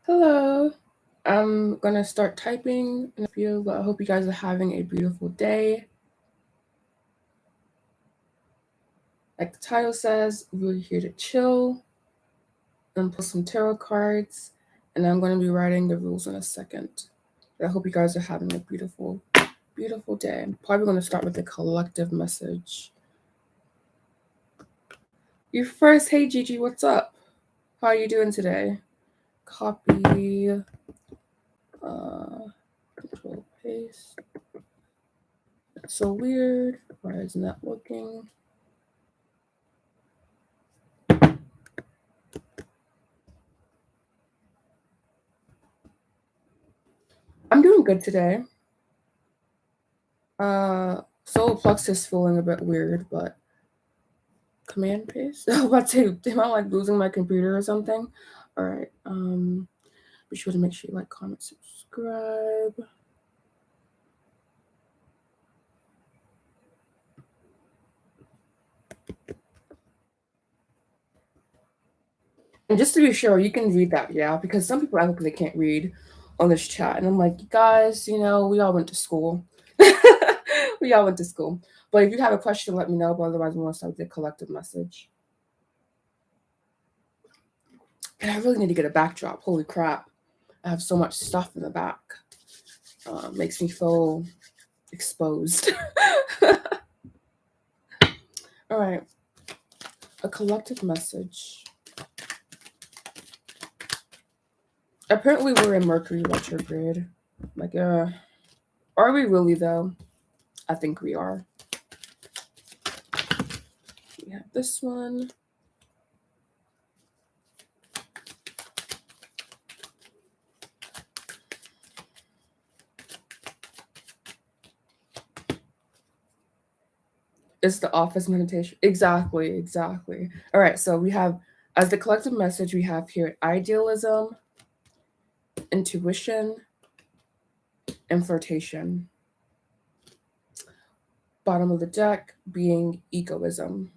Hello. I'm going to start typing in a few, but I hope you guys are having a beautiful day. Like the title says, we're here to chill and pull some tarot cards, and I'm going to be writing the rules in a second. But I hope you guys are having a beautiful, beautiful day. I'm probably going to start with a collective message. You first. Hey, Gigi, what's up? How are you doing today? Copy, control, paste. That's so weird. Why isn't that working? I'm doing good today. Solar plexus feeling a bit weird, but command paste. I was about to say, am I like losing my computer or something? All right. Be sure to make sure you like, comment, subscribe. And just to be sure, you can read that, yeah, because some people act like they can't read on this chat, and I'm like, guys, we all went to school. We all went to school. But if you have a question, let me know. But otherwise, we want to start with a collective message. And I really need to get a backdrop. Holy crap. I have so much stuff in the back. Makes me feel exposed. All right. A collective message. Apparently, we're in Mercury retrograde. Like, are we really, though? I think we are. We have this one. It's the office meditation. Exactly. All right, so we have, as the collective message, we have here idealism, intuition, and flirtation. Bottom of the deck being egoism.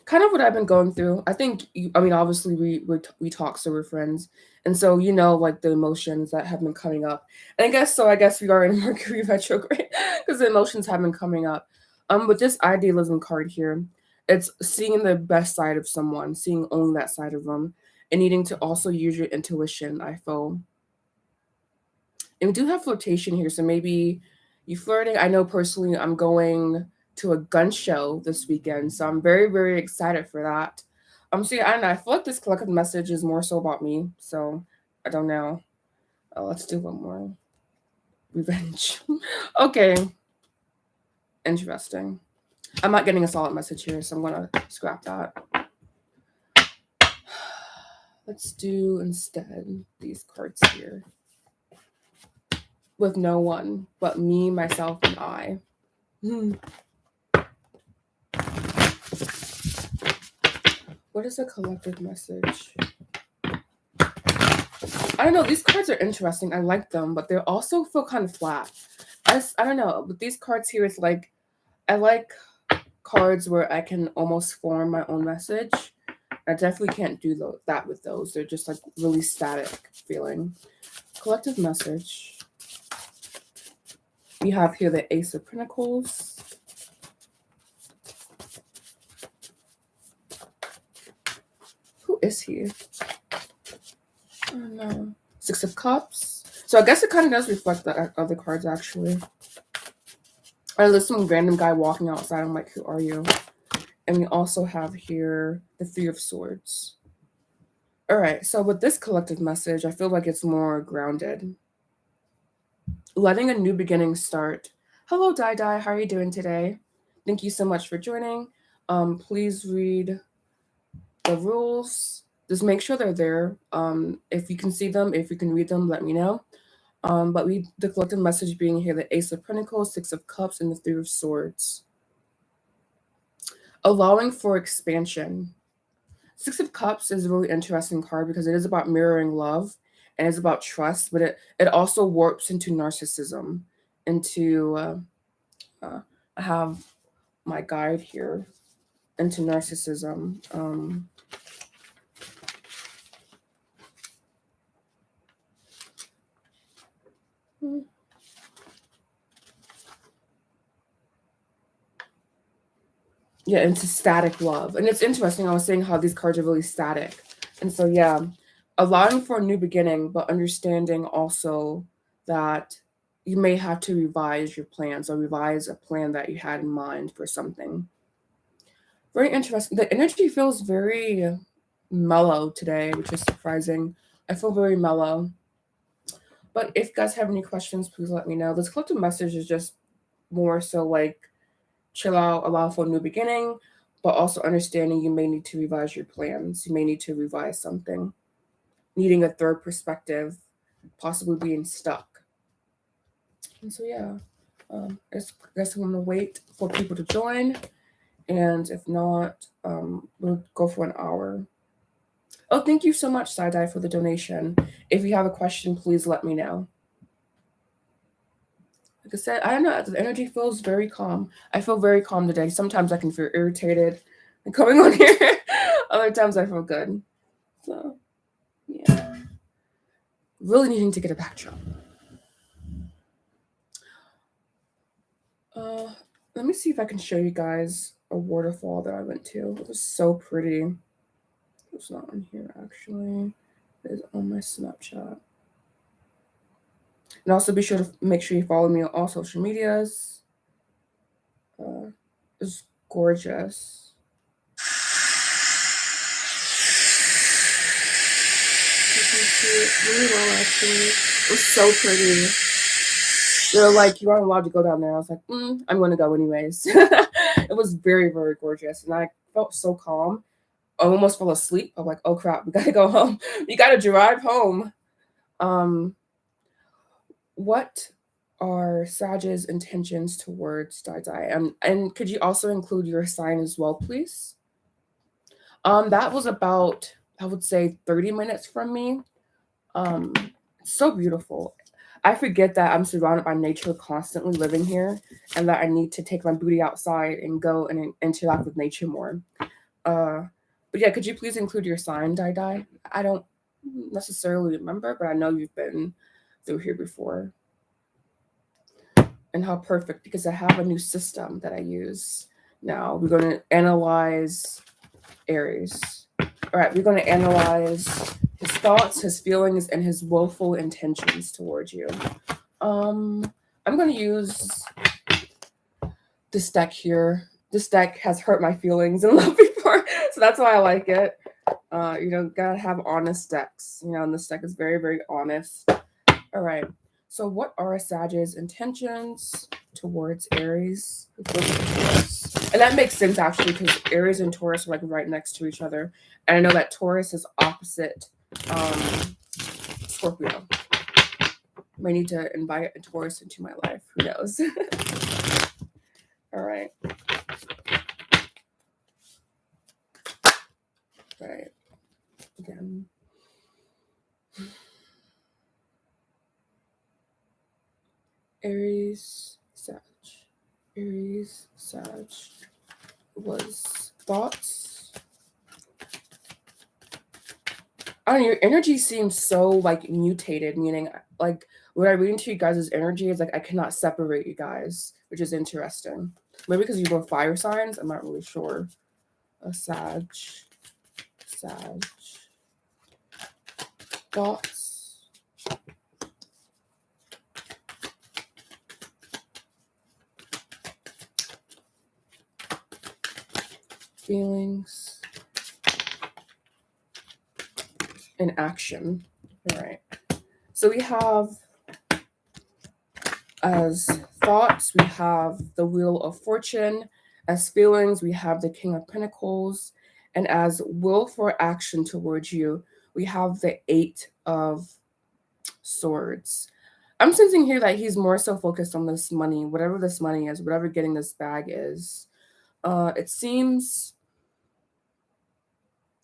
Kind of what I've been going through. I think, obviously we talk, so we're friends, and so like the emotions that have been coming up. And I guess we are in Mercury retrograde because the emotions have been coming up. With this idealism card here, it's seeing the best side of someone, seeing only that side of them, and needing to also use your intuition. I feel, and we do have flirtation here, so maybe you flirting. I know personally, I'm going to a gun show this weekend, so I'm very, very excited for that. So yeah, I don't know. I feel like this collective message is more so about me, so I don't know. Let's do one more. Revenge. Okay, interesting. I'm not getting a solid message here, so I'm gonna scrap that. Let's do instead these cards here. With no one but me, myself, and I. What is a collective message? I don't know. These cards are interesting. I like them, but they also feel kind of flat. I don't know. But these cards here is like, I like cards where I can almost form my own message. I definitely can't do that with those. They're just like really static feeling. Collective message. We have here the Ace of Pentacles. Who is he? Oh no. Six of Cups. So I guess it kind of does reflect the other cards, actually. There's some random guy walking outside. I'm like, who are you? And we also have here the Three of Swords. All right, so with this collective message, I feel like it's more grounded. Letting a new beginning start. Hello, Dai Dai. How are you doing today? Thank you so much for joining. Please read the rules. Just make sure they're there. If you can see them, if you can read them, let me know. But the collective message being here, the Ace of Pentacles, Six of Cups, and the Three of Swords. Allowing for expansion. Six of Cups is a really interesting card because it is about mirroring love and it's about trust, but it also warps into narcissism, I have my guide here, into narcissism. Yeah, into static love. And it's interesting, I was saying how these cards are really static. And so, yeah, allowing for a new beginning, but understanding also that you may have to revise your plans or revise a plan that you had in mind for something. Very interesting. The energy feels very mellow today, which is surprising. I feel very mellow. But if you guys have any questions, please let me know. This collective message is just more so like chill out, allow for a new beginning, but also understanding you may need to revise your plans. You may need to revise something, needing a third perspective, possibly being stuck. And so, yeah, I guess I'm gonna wait for people to join, and if not, we'll go for an hour. Oh, thank you so much, Side Eye, for the donation. If you have a question, please let me know. Like I said, I don't know, the energy feels very calm. I feel very calm today. Sometimes I can feel irritated and coming on here. Other times I feel good. So, yeah. Really needing to get a backdrop. Let me see if I can show you guys a waterfall that I went to. It was so pretty. It's not on here, actually. It is on my Snapchat. And also be sure to make sure you follow me on all social medias. It's gorgeous. You can see it really well, actually. It was so pretty. They're like, you aren't allowed to go down there. I was like, I'm going to go anyways. It was very, very gorgeous. And I felt so calm. I almost fell asleep. I'm like, oh crap, we got to go home. We got to drive home. What are Saj's intentions towards Dai? And could you also include your sign as well, please? That was about, I would say, 30 minutes from me. So beautiful. I forget that I'm surrounded by nature constantly living here, and that I need to take my booty outside and go and interact with nature more. But yeah, could you please include your sign, Dai? I don't necessarily remember, but I know you've been through here before. And how perfect, because I have a new system that I use now. We're going to analyze Aries. All right, we're going to analyze his thoughts, his feelings, and his willful intentions towards you. I'm going to use this deck here. This deck has hurt my feelings in love before, so that's why I like it. Gotta have honest decks. And this deck is very, very honest. All right. So what are Saj's intentions towards Aries? And that makes sense, actually, because Aries and Taurus are like right next to each other. And I know that Taurus is opposite Scorpio. May need to invite a Taurus into my life. Who knows? All right. All right. Again. Aries, Sag. Was thoughts. I don't know, your energy seems so like mutated, meaning like when I read into you guys' energy, it's like I cannot separate you guys, which is interesting. Maybe because you were fire signs, I'm not really sure. A Sag. Thoughts. Feelings. And action. All right. So we have as thoughts, we have the Wheel of Fortune. As feelings, we have the King of Pentacles. And as will for action towards you, we have the Eight of Swords. I'm sensing here that he's more so focused on this money, whatever this money is, whatever getting this bag is. It seems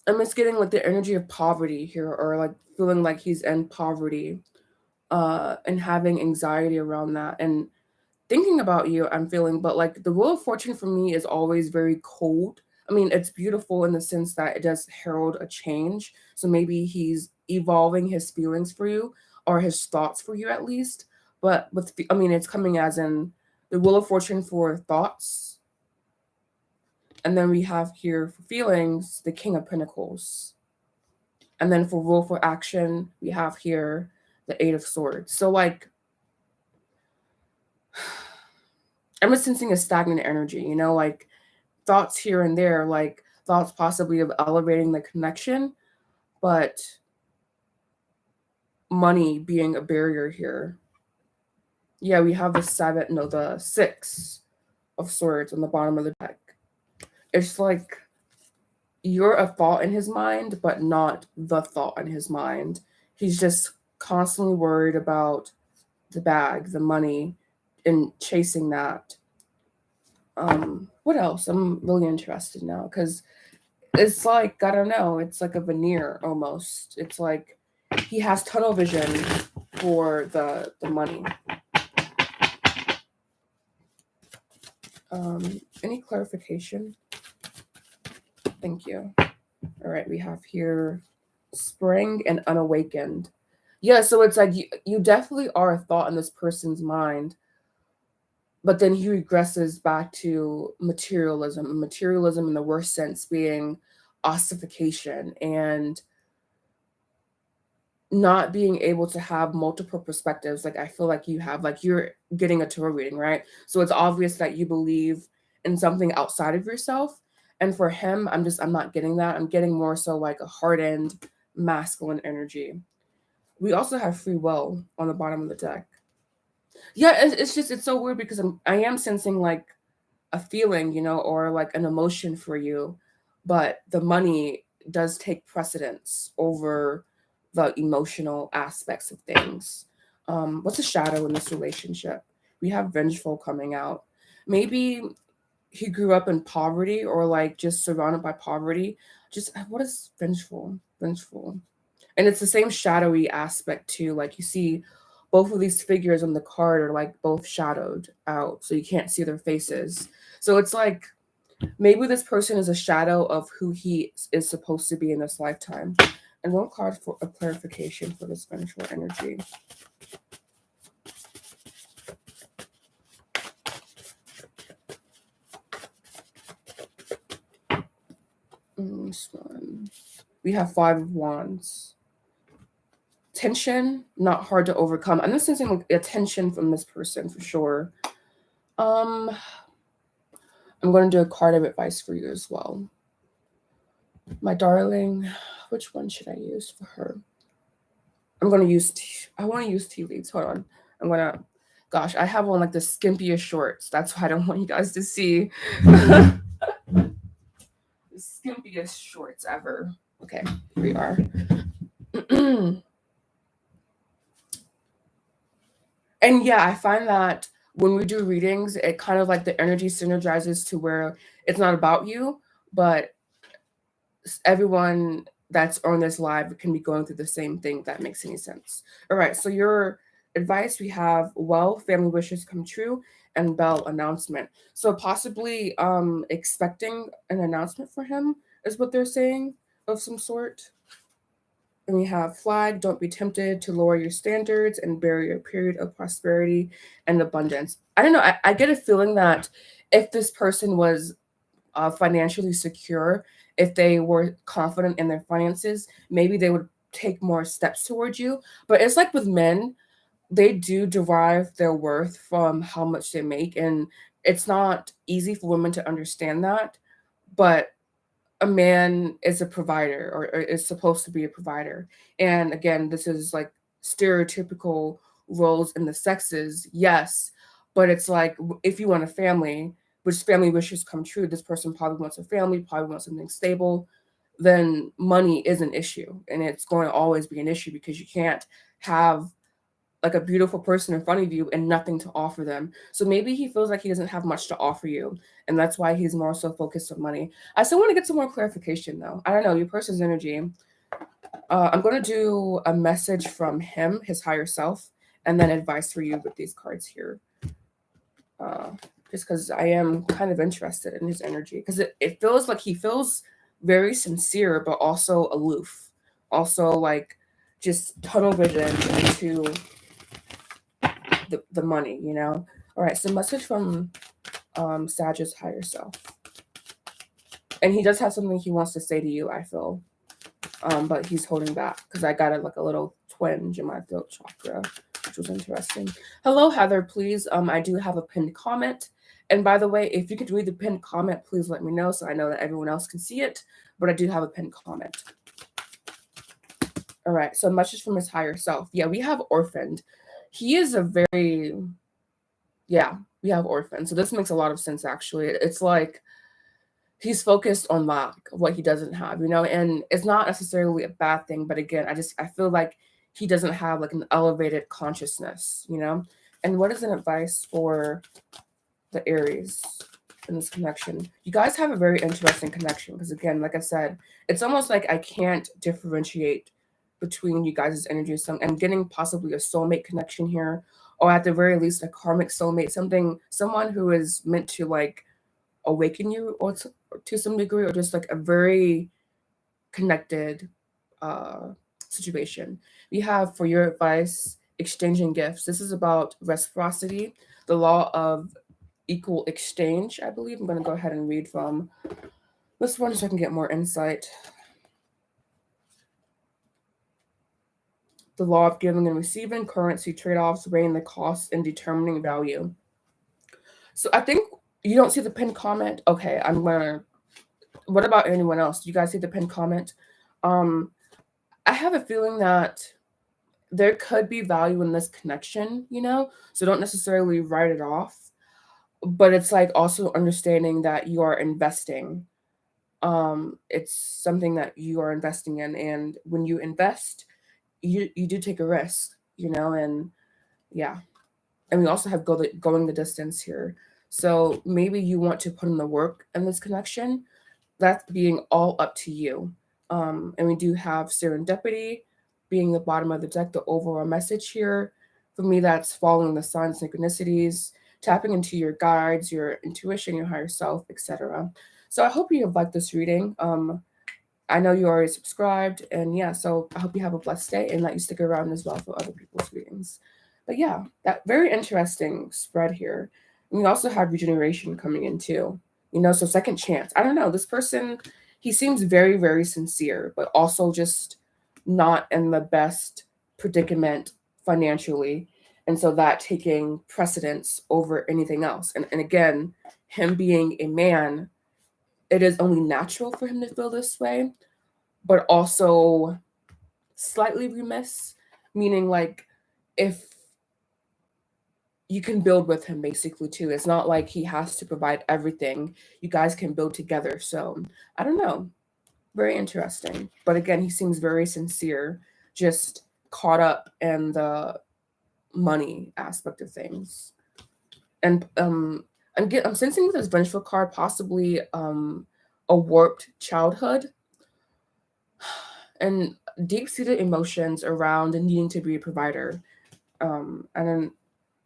I'm just getting like the energy of poverty here, or like feeling like he's in poverty, and having anxiety around that. And thinking about you, I'm feeling, but like the Wheel of Fortune for me is always very cold. I mean, it's beautiful in the sense that it does herald a change. So maybe he's evolving his feelings for you, or his thoughts for you at least. But it's coming as in the Wheel of Fortune for thoughts. And then we have here for feelings, the King of Pentacles. And then for rule for action, we have here the Eight of Swords. So like, I'm just sensing a stagnant energy, you know, like thoughts here and there, like thoughts possibly of elevating the connection, but money being a barrier here. Yeah, we have the 6 of Swords on the bottom of the deck. It's like you're a thought in his mind, but not the thought in his mind. He's just constantly worried about the bag, the money, and chasing that. What else? I'm really interested now because it's like, I don't know, it's like a veneer almost. It's like he has tunnel vision for the money. Any clarification? Thank you. All right, we have here spring and unawakened. Yeah, so it's like you definitely are a thought in this person's mind, but then he regresses back to materialism in the worst sense being ossification and not being able to have multiple perspectives. Like I feel like you have, like you're getting a tarot reading, right? So it's obvious that you believe in something outside of yourself. And for him, I'm not getting that. I'm getting more so like a hardened masculine energy. We also have free will on the bottom of the deck. Yeah, it's so weird because I am sensing like a feeling, you know, or like an emotion for you, but the money does take precedence over the emotional aspects of things. What's a shadow in this relationship? We have vengeful coming out. Maybe he grew up in poverty or like just surrounded by poverty. Just what is vengeful? Vengeful. And it's the same shadowy aspect too. Like you see both of these figures on the card are like both shadowed out, so you can't see their faces. So it's like maybe this person is a shadow of who he is supposed to be in this lifetime. And one card for a clarification for this vengeful energy. This one. We have 5 of Wands. Tension, not hard to overcome. I'm just sensing like attention from this person for sure. I'm going to do a card of advice for you as well. My darling, which one should I use for her? I want to use tea leaves. Hold on. Gosh, I have on like the skimpiest shorts. That's why I don't want you guys to see the skimpiest shorts ever. Okay, here we are. And yeah, I find that when we do readings, it kind of like the energy synergizes to where it's not about you, but everyone that's on this live can be going through the same thing, if that makes any sense. All right, so your advice, we have family wishes come true, and bell announcement. So possibly expecting an announcement for him is what they're saying of some sort. And we have flag, don't be tempted to lower your standards and bury a period of prosperity and abundance. I don't know. I get a feeling that if this person was financially secure, if they were confident in their finances, maybe they would take more steps towards you. But it's like with men, they do derive their worth from how much they make. And it's not easy for women to understand that. But a man is a provider or is supposed to be a provider. And again, this is like stereotypical roles in the sexes, yes. But it's like if you want a family, which family wishes come true, this person probably wants a family, probably wants something stable, then money is an issue. And it's going to always be an issue because you can't have like a beautiful person in front of you and nothing to offer them. So maybe he feels like he doesn't have much to offer you. And that's why he's more so focused on money. I still want to get some more clarification though. I don't know, your person's energy. I'm going to do a message from him, his higher self, and then advice for you with these cards here. Just because I am kind of interested in his energy. Because it feels like he feels very sincere, but also aloof. Also like just tunnel vision into the money, you know. All right, so message from Sagittarius higher self. And he does have something he wants to say to you, I feel. But he's holding back because I got a little twinge in my throat chakra, which was interesting. Hello, Heather, please. I do have a pinned comment. And by the way, if you could read the pinned comment, please let me know so I know that everyone else can see it. But I do have a pinned comment. All right, so message from his higher self. Yeah, we have orphaned. He is a very, yeah, we have orphaned. So this makes a lot of sense, actually. It's like he's focused on lack of what he doesn't have, you know, and it's not necessarily a bad thing. But again, I feel like he doesn't have like an elevated consciousness, you know. And what is an advice for the Aries in this connection? You guys have a very interesting connection because, again, like I said, it's almost like I can't differentiate between you guys' energies. So I'm getting possibly a soulmate connection here, or at the very least a karmic soulmate, someone who is meant to like awaken you or to some degree, or just like a very connected situation. We have for your advice, exchanging gifts. This is about reciprocity, the law of equal exchange, I believe. I'm going to go ahead and read from this one so I can get more insight. The law of giving and receiving, currency trade-offs, weighing the cost and determining value. So I think you don't see the pinned comment. Okay, I'm gonna. What about anyone else? Do you guys see the pinned comment? I have a feeling that there could be value in this connection, you know. So don't necessarily write it off, but it's like also understanding that you are investing. It's something that you are investing in, and when you invest, you do take a risk, you know. And yeah, and we also have going the distance here. So maybe you want to put in the work in this connection. That's being all up to you. And we do have serendipity being the bottom of the deck, the overall message here. For me, that's following the signs, synchronicities, tapping into your guides, your intuition, your higher self, etc. So I hope you have liked this reading. I know you already subscribed, and yeah, so I hope you have a blessed day and that you stick around as well for other people's readings. But yeah, that very interesting spread here. And we also have regeneration coming in too. You know, so second chance. I don't know. This person, he seems very, very sincere, but also just not in the best predicament financially. And so that taking precedence over anything else. And again, him being a man, it is only natural for him to feel this way, but also slightly remiss, meaning like if you can build with him basically too. It's not like he has to provide everything. You guys can build together. So I don't know. Very interesting. But again, he seems very sincere, just caught up in the money aspect of things. And I'm sensing with this vengeful card possibly a warped childhood and deep-seated emotions around needing to be a provider. And I'm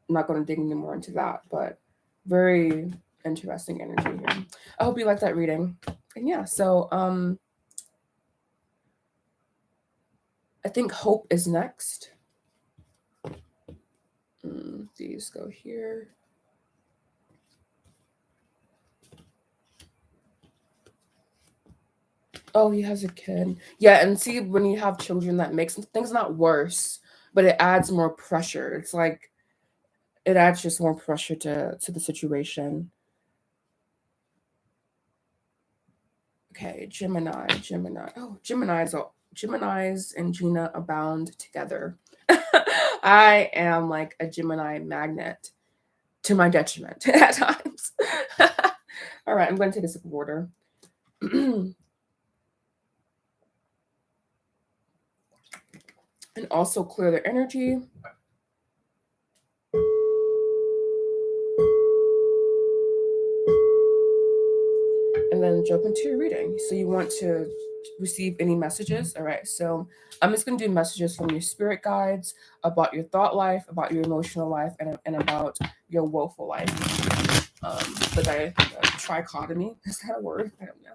not going to dig any more into that, but very interesting energy here. I hope you like that reading. And yeah, so I think hope is next. These go here. Oh, he has a kid. Yeah, and see, when you have children, that makes things not worse, but it adds more pressure. It's like it adds just more pressure to the situation. Okay, Gemini. Oh, Geminis and Gina abound together. I am like a Gemini magnet to my detriment at times. All right, I'm going to take a sip of water. And also clear their energy. And then jump into your reading. So you want to receive any messages? All right, so I'm just going to do messages from your spirit guides about your thought life, about your emotional life, and about your woeful life. The trichotomy, is that a word? I don't know.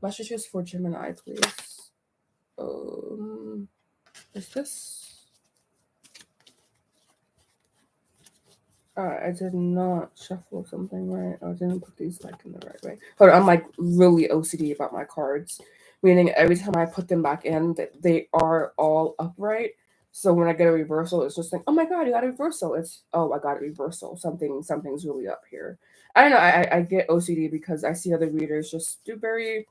Messages for Gemini, please. Is this? I did not shuffle something right. I didn't put these back in the right way. Hold on, I'm like really OCD about my cards, meaning every time I put them back in, that they are all upright. So when I get a reversal, it's just like, oh my god, you got a reversal. It's oh, I got a reversal. Something's really up here. I don't know. I get OCD because I see other readers just do very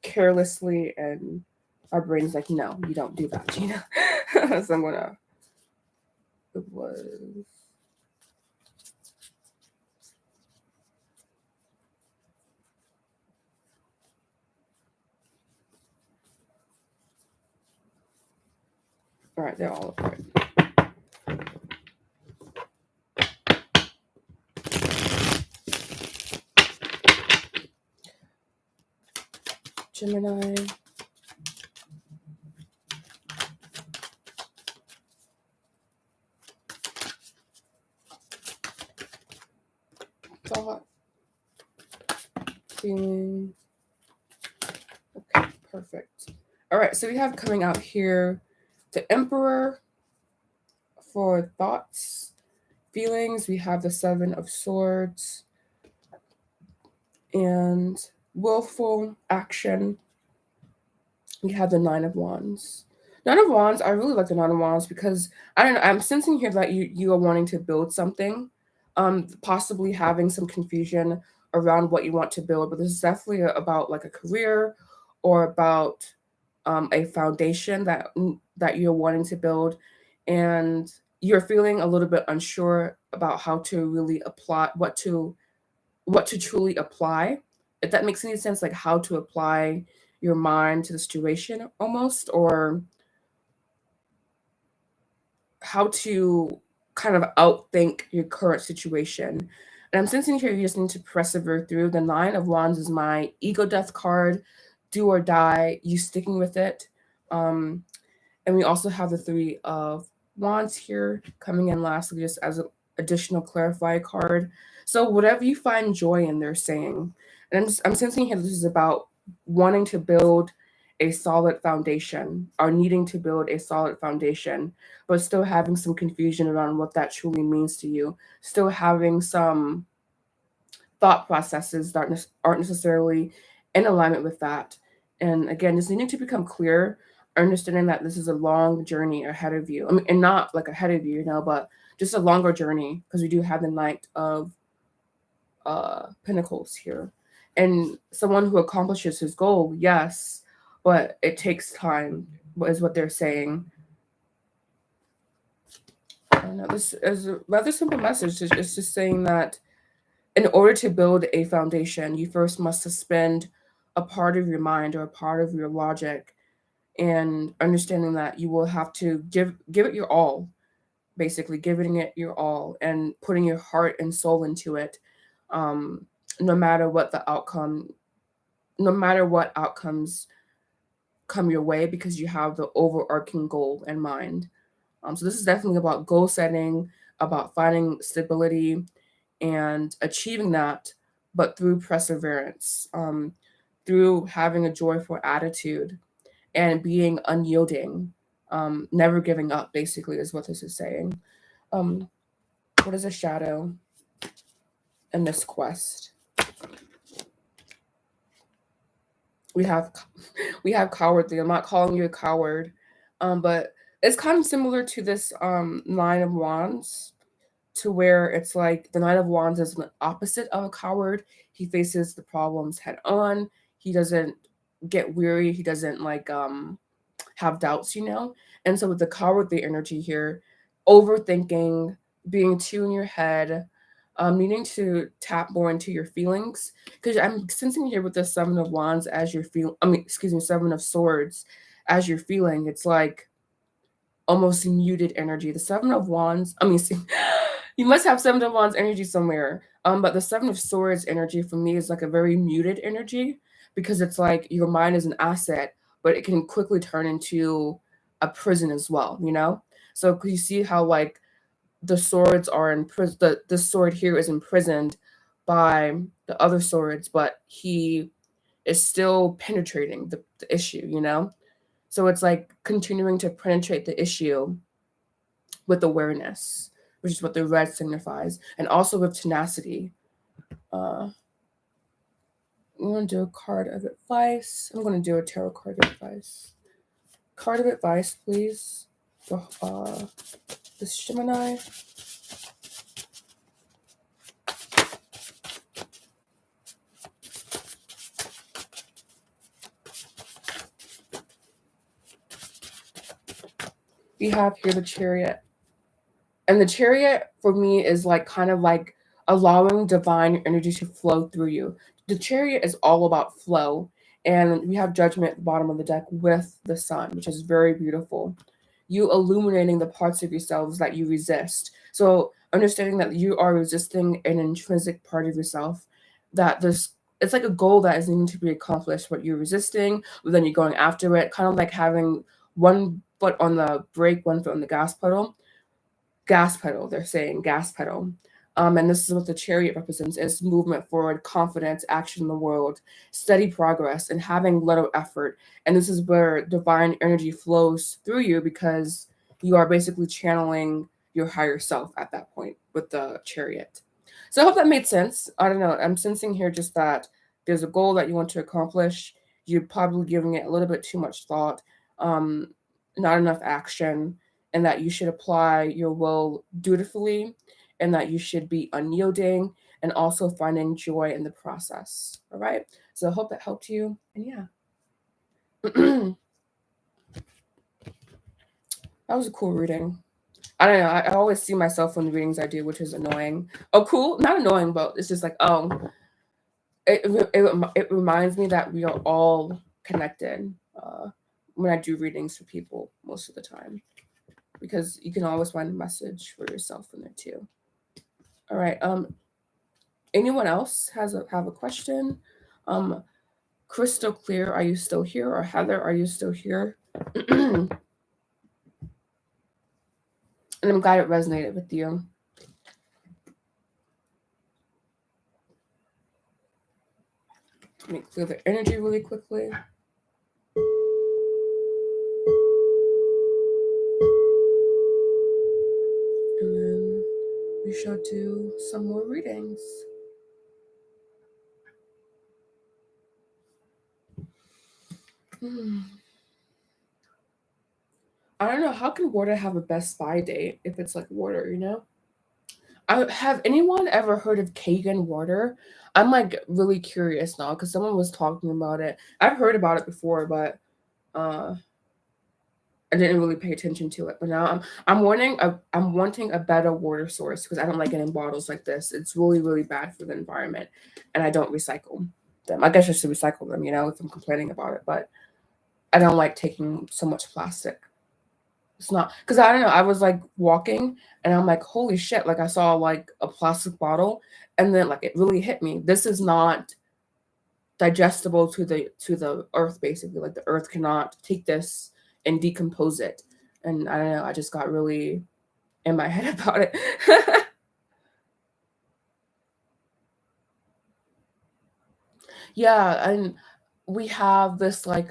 carelessly, and our brain's like, no, you don't do that, Gina. So I'm gonna. It was. All right, they're all upright. Gemini. Thought. Feeling. Okay, perfect. All right, so we have coming out here the Emperor for thoughts, feelings. We have the Seven of Swords and willful action. We have the Nine of Wands. Nine of Wands, I really like the Nine of Wands because I don't know, I'm sensing here that you are wanting to build something, possibly having some confusion around what you want to build, but this is definitely about like a career or about a foundation that you're wanting to build, and you're feeling a little bit unsure about how to really apply what to truly apply, if that makes any sense, like how to apply your mind to the situation almost, or how to kind of outthink your current situation. And I'm sensing here you just need to persevere through. The Nine of Wands is my ego death card, do or die, you sticking with it. And we also have the Three of Wands here coming in lastly, just as an additional clarify card. So whatever you find joy in, they're saying. And I'm sensing here this is about wanting to build a solid foundation, or needing to build a solid foundation, but still having some confusion around what that truly means to you. Still having some thought processes that aren't necessarily in alignment with that. And again, just needing to become clear, understanding that this is a long journey ahead of you. I mean, and not like ahead of you, but just a longer journey, because we do have the Knight of Pentacles here. And someone who accomplishes his goal, yes, but it takes time, is what they're saying. I don't know, this is a rather simple message. It's just saying that in order to build a foundation, you first must suspend a part of your mind or a part of your logic, and understanding that you will have to give it your all, basically giving it your all and putting your heart and soul into it, um, no matter what the outcome, no matter what outcomes come your way, because you have the overarching goal in mind. So this is definitely about goal setting, about finding stability and achieving that, but through perseverance, through having a joyful attitude and being unyielding, never giving up, basically, is what this is saying. Um, what is a shadow in this quest? We have cowardly. I'm not calling you a coward, but it's kind of similar to this Nine of Wands, to where it's like the Knight of Wands is the opposite of a coward. He faces the problems head on. He doesn't get weary. He doesn't like have doubts, And so with the cowardly energy here, overthinking, being too in your head, needing to tap more into your feelings. Because I'm sensing here with the Seven of Wands as you're feeling, Seven of Swords as you're feeling. It's like almost muted energy. The Seven of Wands, you must have Seven of Wands energy somewhere. But the Seven of Swords energy for me is like a very muted energy, because it's like your mind is an asset, but it can quickly turn into a prison as well. So you see how like the swords are in prison. The sword here is imprisoned by the other swords, but he is still penetrating the issue. So it's like continuing to penetrate the issue with awareness, which is what the red signifies, and also with tenacity. I'm going to do a card of advice. I'm going to do a tarot card of advice. Card of advice, please. For this Gemini. We have here the Chariot. And the Chariot for me is like kind of like allowing divine energy to flow through you. The Chariot is all about flow. And we have Judgment at the bottom of the deck with the Sun, which is very beautiful. You illuminating the parts of yourselves that you resist. So understanding that you are resisting an intrinsic part of yourself, that it's like a goal that is needing to be accomplished, what you're resisting, but then you're going after it, kind of like having one foot on the brake, one foot on the gas pedal. Gas pedal, they're saying gas pedal. And this is what the Chariot represents, is movement forward, confidence, action in the world, steady progress, and having little effort. And this is where divine energy flows through you, because you are basically channeling your higher self at that point with the Chariot. So I hope that made sense. I don't know. I'm sensing here just that there's a goal that you want to accomplish. You're probably giving it a little bit too much thought, not enough action, and that you should apply your will dutifully, and that you should be unyielding and also finding joy in the process. All right. So I hope that helped you. And yeah. That was a cool reading. I don't know. I always see myself in the readings I do, which is annoying. Oh, cool. Not annoying, but it's just like, oh, it reminds me that we are all connected when I do readings for people most of the time, because you can always find a message for yourself in there too. All right. Anyone else have a question? Crystal Clear, are you still here? Or Heather, are you still here? And I'm glad it resonated with you. Let me clear the energy really quickly. And then we shall do some more readings. I don't know, how can water have a Best Buy date if it's like water, you know? Have anyone ever heard of Kagan water? I'm like really curious now because someone was talking about it. I've heard about it before, but I didn't really pay attention to it. But now I'm wanting a better water source, because I don't like getting bottles like this. It's really, really bad for the environment, and I don't recycle them. I guess I should recycle them, you know, if I'm complaining about it. But I don't like taking so much plastic. It's not, because I don't know. I was like walking, and I'm like, holy shit! Like I saw like a plastic bottle, and then like it really hit me. This is not digestible to the earth. Basically, like the earth cannot take this and decompose it. And I don't know. I just got really in my head about it. Yeah, and we have this like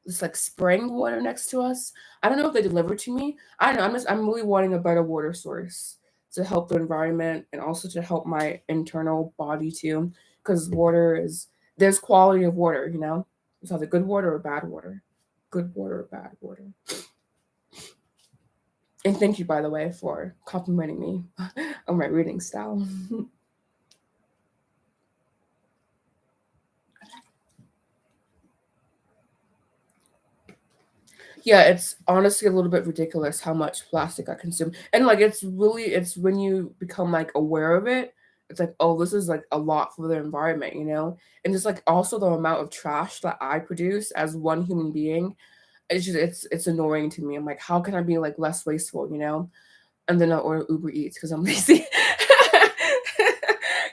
this like spring water next to us. I don't know if they deliver to me. I don't know. I'm really wanting a better water source to help the environment and also to help my internal body too. Because there's quality of water, you know? It's either good water or bad water. Good water or bad water. And thank you, by the way, for complimenting me on my reading style. Yeah, it's honestly a little bit ridiculous how much plastic I consume. And like it's when you become like aware of it, it's like, oh, this is like a lot for the environment, you know? And just like also the amount of trash that I produce as one human being, it's annoying to me. I'm like, how can I be like less wasteful, you know? And then I order Uber Eats because I'm lazy.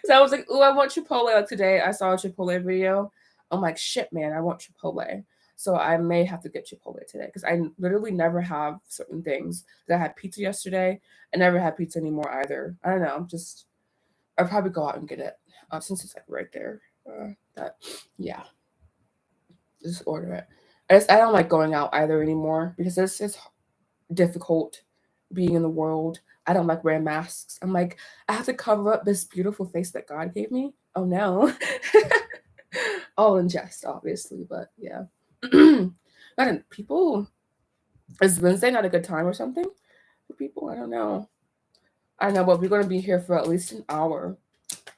So I was like, oh, I want Chipotle. Like today I saw a Chipotle video. I'm like, shit, man, I want Chipotle. So I may have to get Chipotle today, because I literally never have certain things. That I had pizza yesterday. I never had pizza anymore either. I don't know. Just I'll probably go out and get it since it's like right there. Yeah, just order it. I don't like going out either anymore, because it's difficult being in the world I don't like wearing masks. I'm like, I have to cover up this beautiful face that God gave me. Oh no. All in jest, obviously, but yeah. I don't people is Wednesday not a good time or something for people? I don't know. I know, but we're gonna be here for at least an hour.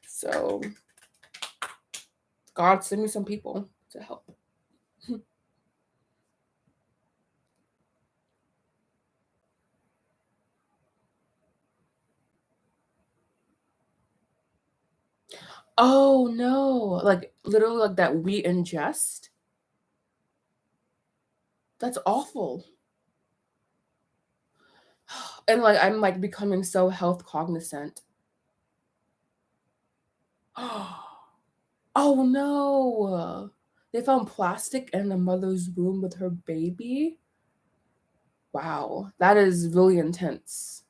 So God send me some people to help. Oh no. Like literally like that we ingest. That's awful. And like I'm like becoming so health cognizant. Oh no. They found plastic in the mother's womb with her baby. Wow, that is really intense.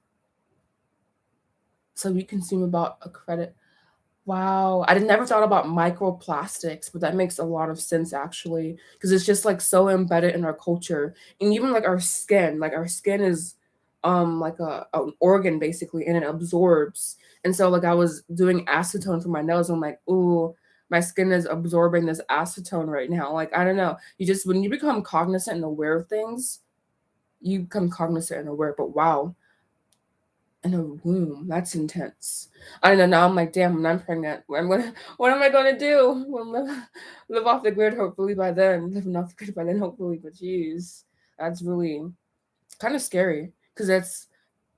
So we consume about a credit. Wow, I never thought about microplastics, but that makes a lot of sense actually, because it's just like so embedded in our culture, and even like our skin. Like our skin is, like an organ basically, and it absorbs. And so like I was doing acetone for my nails. I'm like, ooh, my skin is absorbing this acetone right now. Like I don't know. You just when you become cognizant and aware of things, you become cognizant and aware. But wow, in a womb. That's intense. I don't know. Now I'm like, damn, when I'm pregnant, what am I gonna do? Well, live off the grid. Hopefully by then, living off the grid by then. Hopefully, but geez, that's really kind of scary because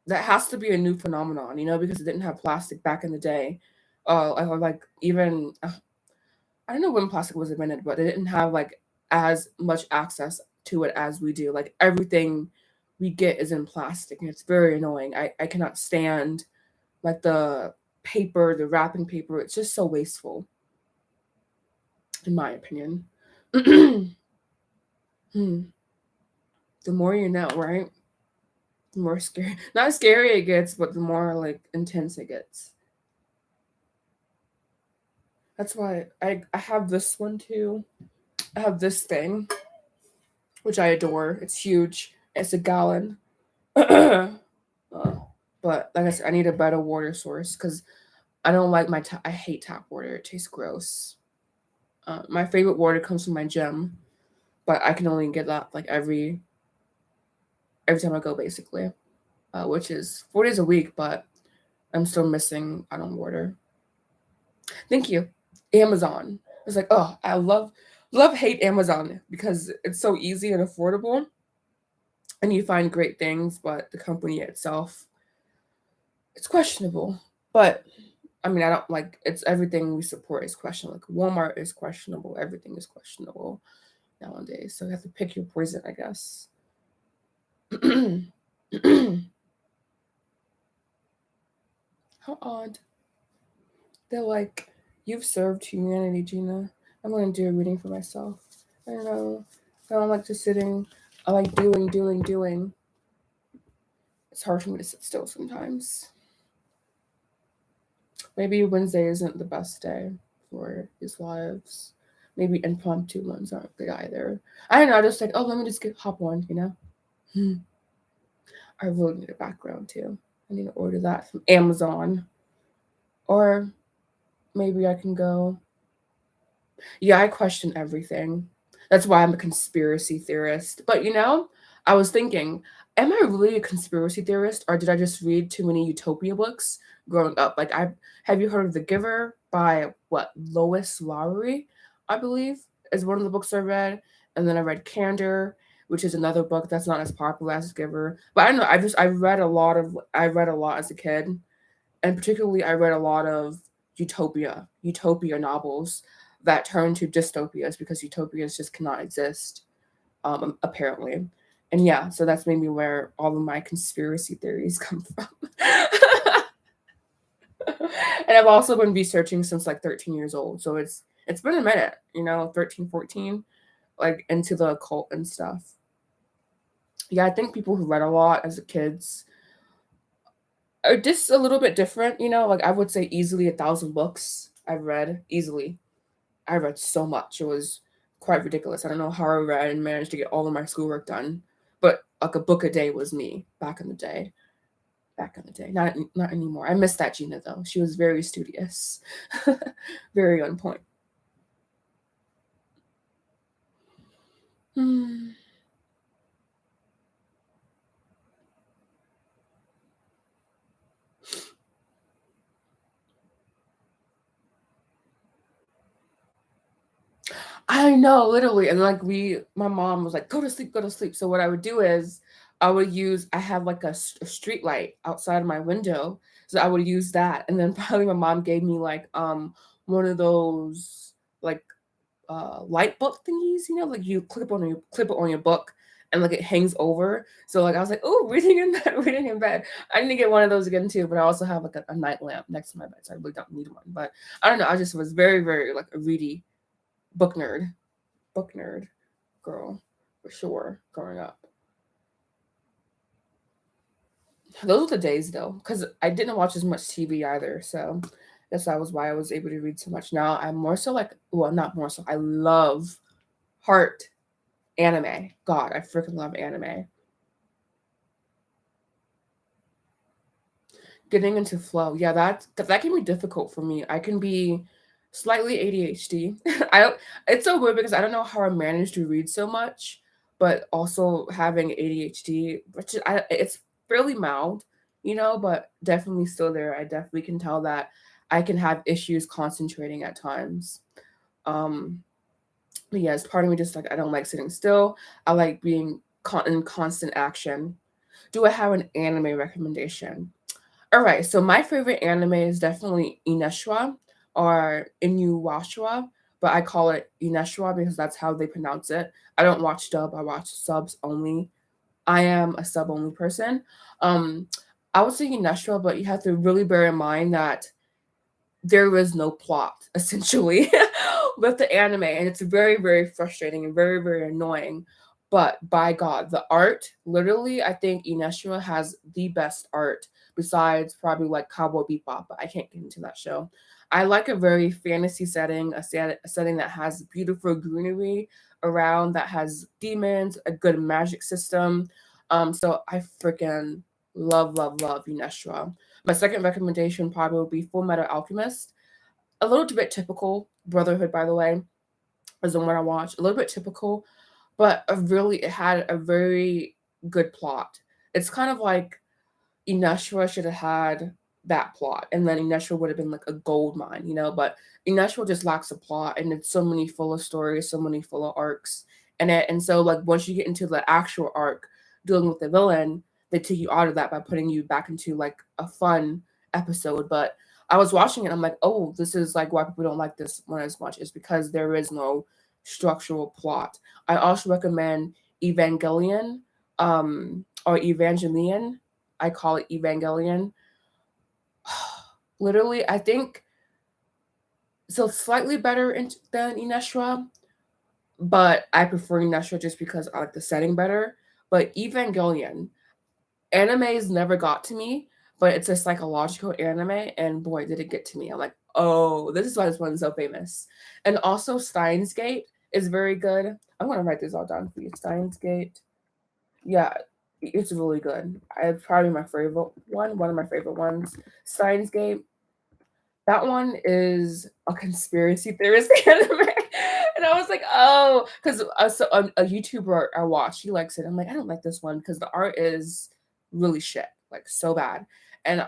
that has to be a new phenomenon, because it didn't have plastic back in the day. Like even I don't know when plastic was invented, but it didn't have like as much access to it as we do. Like everything we get is in plastic, and it's very annoying. I cannot stand like the paper, the wrapping paper. It's just so wasteful, in my opinion. Hmm. The more you know, right? The more scary, not scary it gets, but the more like intense it gets. That's why I have this one too. I have this thing, which I adore. It's huge. It's a gallon. Uh, but like I said, I need a better water source because I don't like I hate tap water. It tastes gross. My favorite water comes from my gym, but I can only get that like every time I go, basically, which is 4 days a week. But I'm still missing out on water. Thank you, Amazon. It's like, oh, I love hate Amazon because it's so easy and affordable, and you find great things, but the company itself, it's questionable. But I mean, I don't like it's everything we support is questionable. Like Walmart is questionable. Everything is questionable nowadays. So you have to pick your poison, I guess. How odd. They're like, you've served humanity, Gina. I'm going to do a reading for myself. I don't know. I don't like just sitting. I like doing. It's hard for me to sit still sometimes. Maybe Wednesday isn't the best day for these lives. Maybe impromptu ones aren't good either. I don't know. I just like, oh, let me just hop on. I really need a background too. I need to order that from Amazon. Or maybe I can go. Yeah, I question everything. That's why I'm a conspiracy theorist. But I was thinking, am I really a conspiracy theorist, or did I just read too many utopia books growing up? Like, I have you heard of The Giver by Lois Lowry, I believe, is one of the books I read, and then I read Candor, which is another book that's not as popular as Giver. But I don't know. I read a lot as a kid, and particularly I read a lot of utopia novels that turn to dystopias because utopias just cannot exist, apparently. And yeah, so that's maybe where all of my conspiracy theories come from. And I've also been researching since like 13 years old, so it's been a minute, 13, 14, like into the occult and stuff. Yeah, I think people who read a lot as kids are just a little bit different, like I would say easily 1,000 books I've read easily. I read so much. It was quite ridiculous. I don't know how I read and managed to get all of my schoolwork done, but like a book a day was me back in the day. back in the day. Not anymore. I miss that Gina though. She was very studious, very on point. I know, literally. And like my mom was like, go to sleep, go to sleep. So what I would do is I have like a street light outside of my window. So I would use that. And then probably my mom gave me like one of those like light book thingies, like you clip it on your book and like it hangs over. So like I was like, oh, reading in bed, reading in bed. I need to get one of those again too, but I also have like a night lamp next to my bed, so I really don't need one. But I don't know, I just was very, very like a ready book nerd girl for sure growing up. Those were the days though, because I didn't watch as much TV either, so that's that was why I was able to read so much. Now I'm more so like, well, not more so, I love heart anime. God, I freaking love anime. Getting into flow, yeah, that can be difficult for me. I can be slightly ADHD. I don't. It's so weird because I don't know how I managed to read so much, but also having ADHD, which it's fairly mild, but definitely still there. I definitely can tell that I can have issues concentrating at times. Um, but yes, part of me just like I don't like sitting still. I like being in constant action. Do I have an anime recommendation? All right, so my favorite anime is definitely Ineshwa or Inuyasha, but I call it Ineshwa because that's how they pronounce it. I don't watch dub, I watch subs only. I am a sub only person. Um, I would say Ineshwa, but you have to really bear in mind that there was no plot essentially with the anime, and it's very, very frustrating and very, very annoying. But by God, the art, literally, I think Ineshwa has the best art besides probably like Cowboy Bebop, but I can't get into that show. I like a very fantasy setting, a setting that has beautiful greenery around, that has demons, a good magic system. So I freaking love, love, love Ineshwa. My second recommendation probably would be Full Metal Alchemist. A little bit typical. Brotherhood, by the way, is the one I watched. A little bit typical, but it had a very good plot. It's kind of like Ineshwa should have had that plot, and then Ineshwa would have been like a gold mine, But Ineshwa just lacks a plot, and it's so many full of stories, so many full of arcs in it. And so, like, once you get into the actual arc dealing with the villain, they take you out of that by putting you back into like a fun episode. But I was watching it, I'm like, oh, this is like why people don't like this one as much, is because there is no structural plot. I also recommend Evangelion, or Evangelion. I call it Evangelion. Literally, I think so slightly better than Ineshwa, but I prefer Ineshwa just because I like the setting better. But Evangelion, animes never got to me, but it's a psychological anime, and boy, did it get to me. I'm like, oh, this is why this one's so famous. And also Steins Gate is very good. I'm gonna write this all down for you. Steins Gate. Yeah, it's really good. It's probably my favorite one of my favorite ones. Steins Gate. That one is a conspiracy theorist anime. And I was like, oh, because a YouTuber I watch, he likes it. I'm like, I don't like this one because the art is really shit, like so bad. And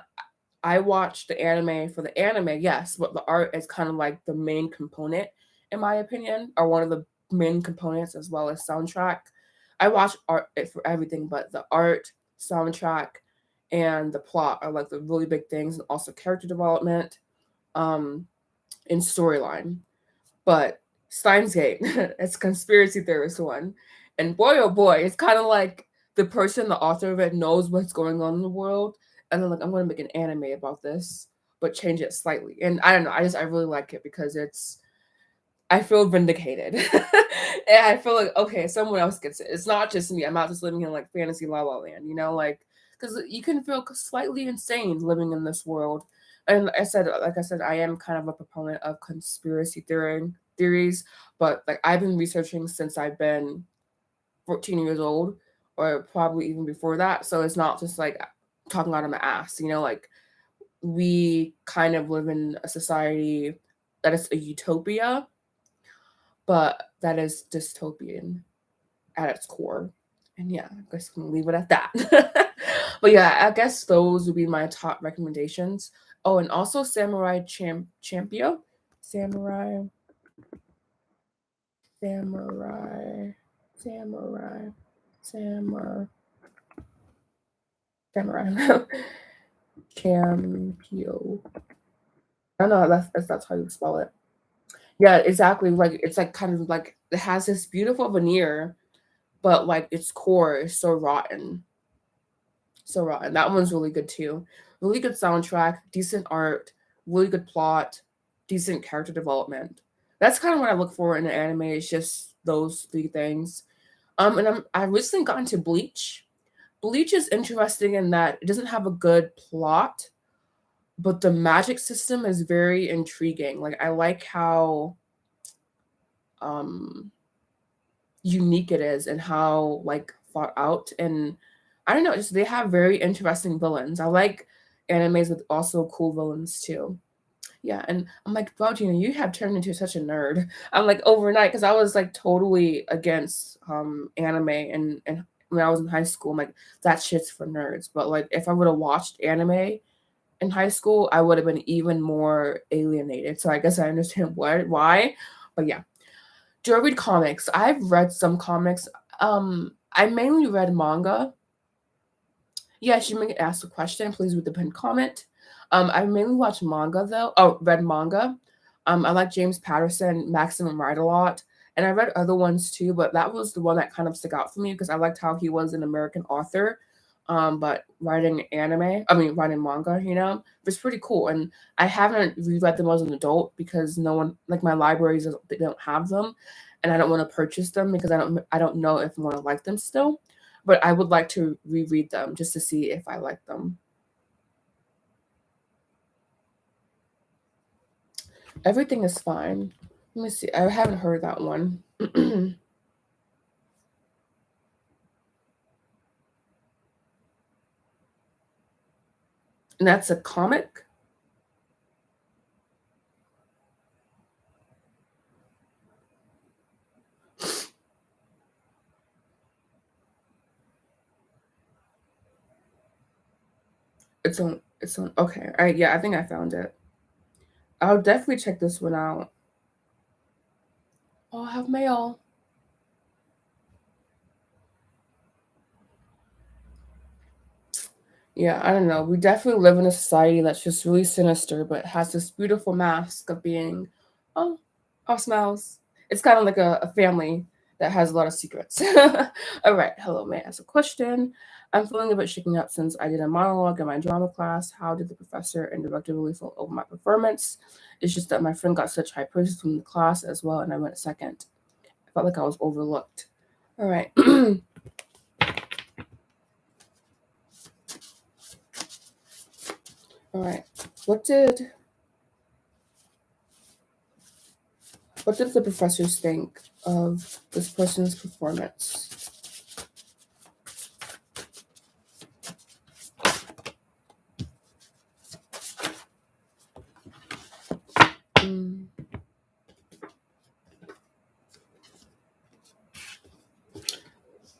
I watched the anime for the anime, yes, but the art is kind of like the main component, in my opinion, or one of the main components, as well as soundtrack. I watch art for everything, but the art, soundtrack, and the plot are like the really big things, and also character development, in storyline. But Steins Gate, it's conspiracy theorist one. And boy, oh boy, it's kind of like the person, the author of it, knows what's going on in the world. And then, like, I'm going to make an anime about this, but change it slightly. And I don't know, I really like it because I feel vindicated. And I feel like, okay, someone else gets it. It's not just me. I'm not just living in like fantasy la la land, like, because you can feel slightly insane living in this world. And like I said, I am kind of a proponent of conspiracy theories, but like I've been researching since I've been 14 years old, or probably even before that. So it's not just like talking out of my ass, you know, like we kind of live in a society that is a utopia, but that is dystopian at its core. And yeah, I guess I'm gonna leave it at that. But yeah, I guess those would be my top recommendations. Oh, and also Samurai Champion. Samurai. Samurai. Samurai. Samurai. Samurai. Champio. I don't know, that's how you spell it. Yeah, exactly. Like it's like kind of like it has this beautiful veneer, but like its core is so rotten. So rotten. That one's really good too. Really good soundtrack, decent art, really good plot, decent character development. That's kind of what I look for in an anime. It's just those three things. And I recently got into Bleach. Bleach is interesting in that it doesn't have a good plot, but the magic system is very intriguing. Like I like how um unique it is and how like thought out, and I don't know, just they have very interesting villains. I like animes with also cool villains too. Yeah, and I'm like, wow, Gina, you have turned into such a nerd. I'm like overnight because I was like totally against anime and when I was in high school, I'm like that shit's for nerds. But like if I would have watched anime in high school, I would have been even more alienated. So I guess I understand why. But yeah. Do I read comics? I've read some comics. I mainly read manga. Yeah, she may ask a question. Please read the pinned comment. I mainly watch manga though. Oh, read manga. I like James Patterson, Maximum Ride a lot, and I read other ones too. But that was the one that kind of stuck out for me because I liked how he was an American author, but writing writing manga. You know, it was pretty cool. And I haven't reread them as an adult because no one like my libraries they don't have them, and I don't want to purchase them because I don't know if I want to like them still, but I would like to reread them just to see if I like them. Everything is fine. Let me see. I haven't heard that one. And that's a comic. It's on okay. All right, yeah, I think I found it. I'll definitely check this one out. Oh, I have mail. Yeah, I don't know. We definitely live in a society that's just really sinister, but has this beautiful mask of being, oh, all smiles. It's kind of like a family that has a lot of secrets. All right. Hello, may I ask a question? I'm feeling a bit shaken up since I did a monologue in my drama class. How did the professor and director really feel over my performance? It's just that my friend got such high praise from the class as well, and I went second. I felt like I was overlooked. All right. All right. What did the professors think of this person's performance?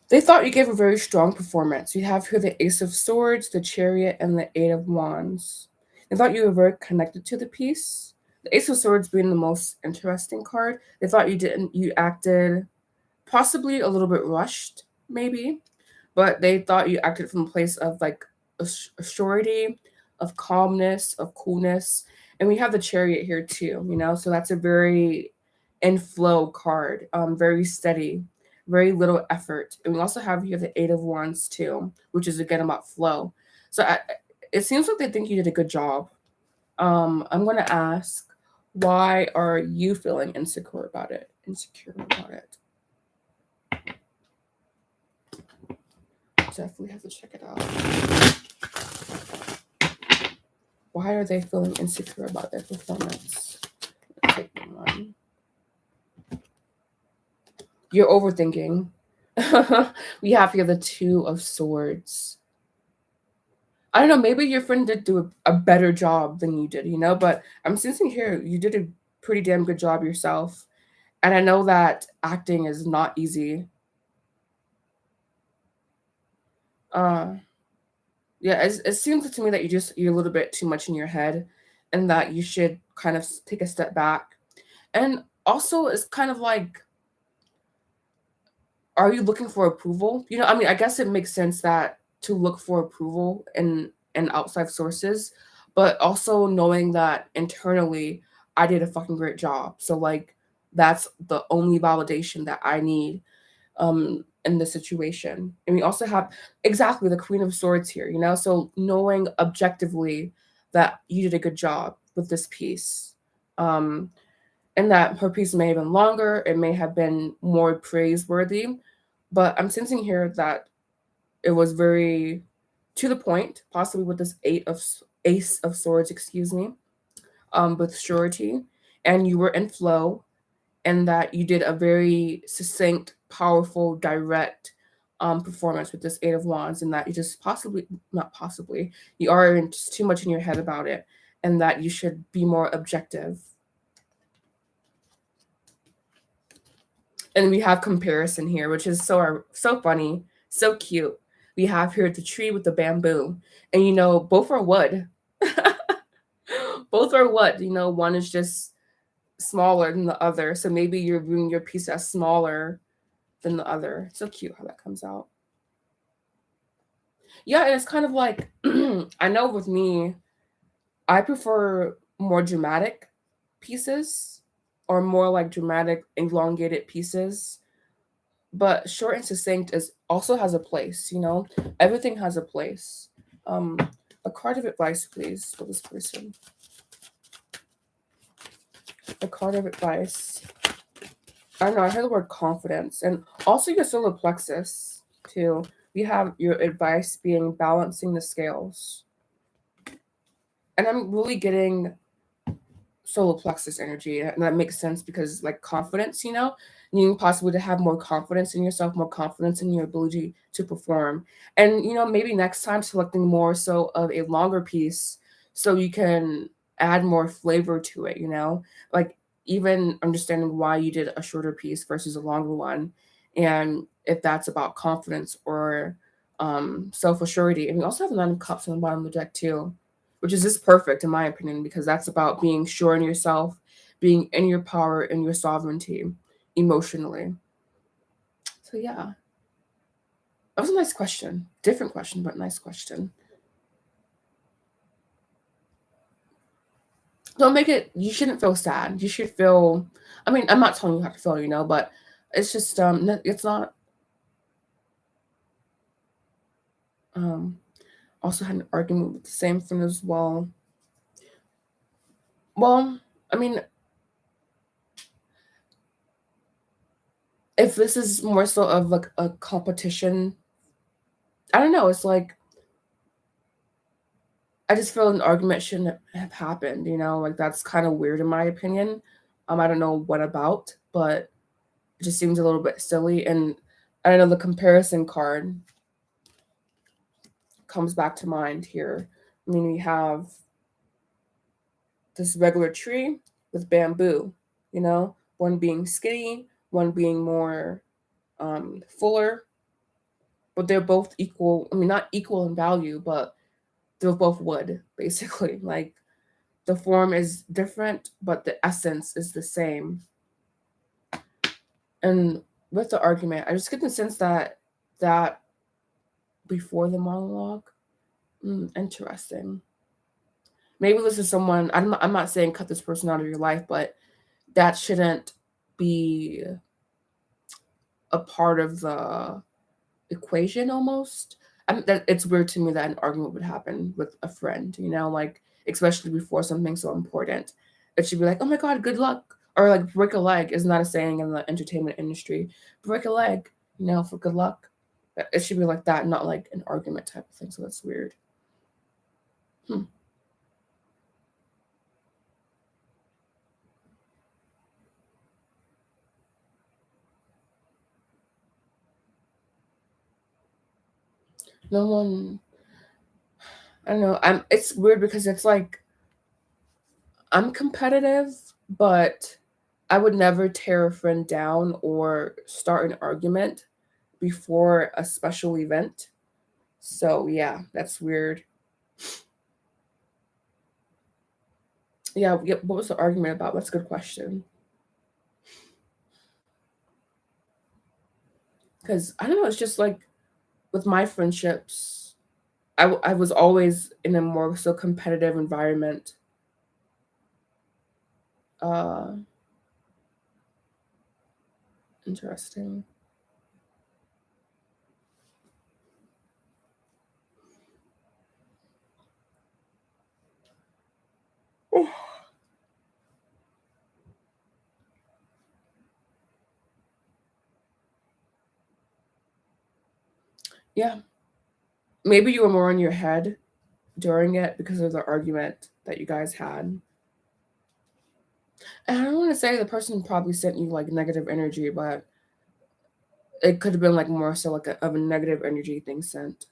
They thought you gave a very strong performance. You have here the Ace of Swords, the Chariot, and the Eight of Wands. They thought you were very connected to the piece. The Ace of Swords being the most interesting card. They thought you acted possibly a little bit rushed, maybe, but they thought you acted from a place of like a surety, of calmness, of coolness. And we have the Chariot here too, you know, so that's a very in flow card, very steady, very little effort. And we also have here the Eight of Wands too, which is again about flow. So it seems like they think you did a good job. I'm going to ask, why are you feeling insecure about it? Definitely have to check it out. Why are they feeling insecure about their performance? Take one. You're overthinking. We have here the Two of Swords. I don't know, maybe your friend did do a better job than you did, you know, but I'm sensing here you did a pretty damn good job yourself. And I know that acting is not easy. Uh, yeah, it seems to me that you're a little bit too much in your head, and that you should kind of take a step back. And also, it's kind of like, are you looking for approval? You know, I mean, I guess it makes sense that to look for approval in outside sources, but also knowing that internally I did a fucking great job. So like that's the only validation that I need in this situation. And we also have exactly the Queen of Swords here, you know? So knowing objectively that you did a good job with this piece. Um and that her piece may have been longer, it may have been more praiseworthy, but I'm sensing here that it was very to the point, possibly with this ace of swords, excuse me, with surety, and you were in flow, and that you did a very succinct, powerful, direct performance with this Eight of Wands, and that you just possibly, not possibly, you are just too much in your head about it, and that you should be more objective. And we have comparison here, which is so funny, so cute. We have here the tree with the bamboo, and you know both are wood. Both are wood. You know, one is just smaller than the other, so maybe you're viewing your piece as smaller than the other. So cute how that comes out. Yeah, and it's kind of like I know with me, I prefer more dramatic pieces or more like dramatic elongated pieces, but short and succinct is also has a place, you know? Everything has a place. Um, a card of advice, please, for this person. A card of advice. I don't know, I heard the word confidence. And also your solar plexus, too. We have your advice being balancing the scales. And I'm really getting solar plexus energy, and that makes sense because like confidence, you know, needing possibly to have more confidence in yourself, more confidence in your ability to perform, and you know, maybe next time selecting more so of a longer piece so you can add more flavor to it, you know, like even understanding why you did a shorter piece versus a longer one, and if that's about confidence or self-assurity. And we also have 9 of Cups on the bottom of the deck too, which is just perfect in my opinion, because that's about being sure in yourself, being in your power and your sovereignty emotionally. So yeah, that was a nice question. Different question, but nice question. Don't make it, you shouldn't feel sad. You should feel, I mean, I'm not telling you how to feel, you know, but it's just, it's not, um, also had an argument with the same friend as well. Well, I mean, if this is more so of like a competition, I don't know, it's like, I just feel an argument shouldn't have happened, you know, like that's kind of weird in my opinion. I don't know what about, but it just seems a little bit silly. And I don't know, the comparison card comes back to mind here. I mean, we have this regular tree with bamboo, you know, one being skinny, one being more fuller, but they're both equal. I mean, not equal in value, but they're both wood, basically. Like the form is different, but the essence is the same. And with the argument, I just get the sense that before the monologue, interesting. Maybe this is someone, I'm not saying cut this person out of your life, but that shouldn't be a part of the equation almost. That it's weird to me that an argument would happen with a friend, you know, like especially before something so important. It should be like, oh my god, good luck, or like break a leg is not a saying in the entertainment industry. Break a leg, you know, for good luck. It should be like that, not like an argument type of thing. So that's weird. Hmm. No one. I don't know. It's weird because it's like I'm competitive, but I would never tear a friend down or start an argument before a special event. So yeah, that's weird. Yeah, what was the argument about? That's a good question. Because I don't know, it's just like with my friendships, I was always in a more so competitive environment. Uh, Interesting. Yeah, maybe you were more in your head during it because of the argument that you guys had. And I don't want to say the person probably sent you like negative energy, but it could have been like more so like of a negative energy thing sent.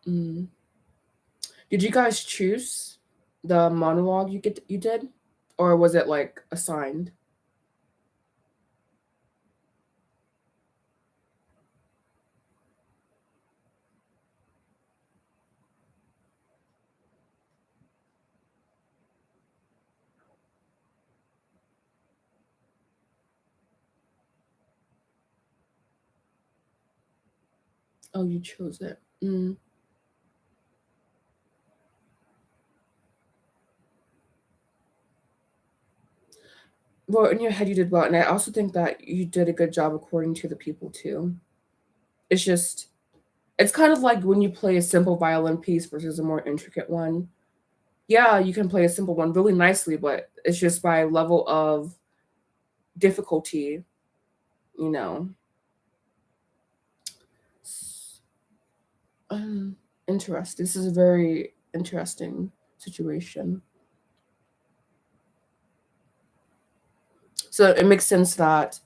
Mm. Did you guys choose the monologue you did, or was it like assigned? Oh, you chose it. Mm. Well, in your head you did well, and I also think that you did a good job according to the people too. It's just it's kind of like when you play a simple violin piece versus a more intricate one. Yeah, you can play a simple one really nicely, but it's just by level of difficulty, you know. S- Interesting. This is a very interesting situation. So it makes sense that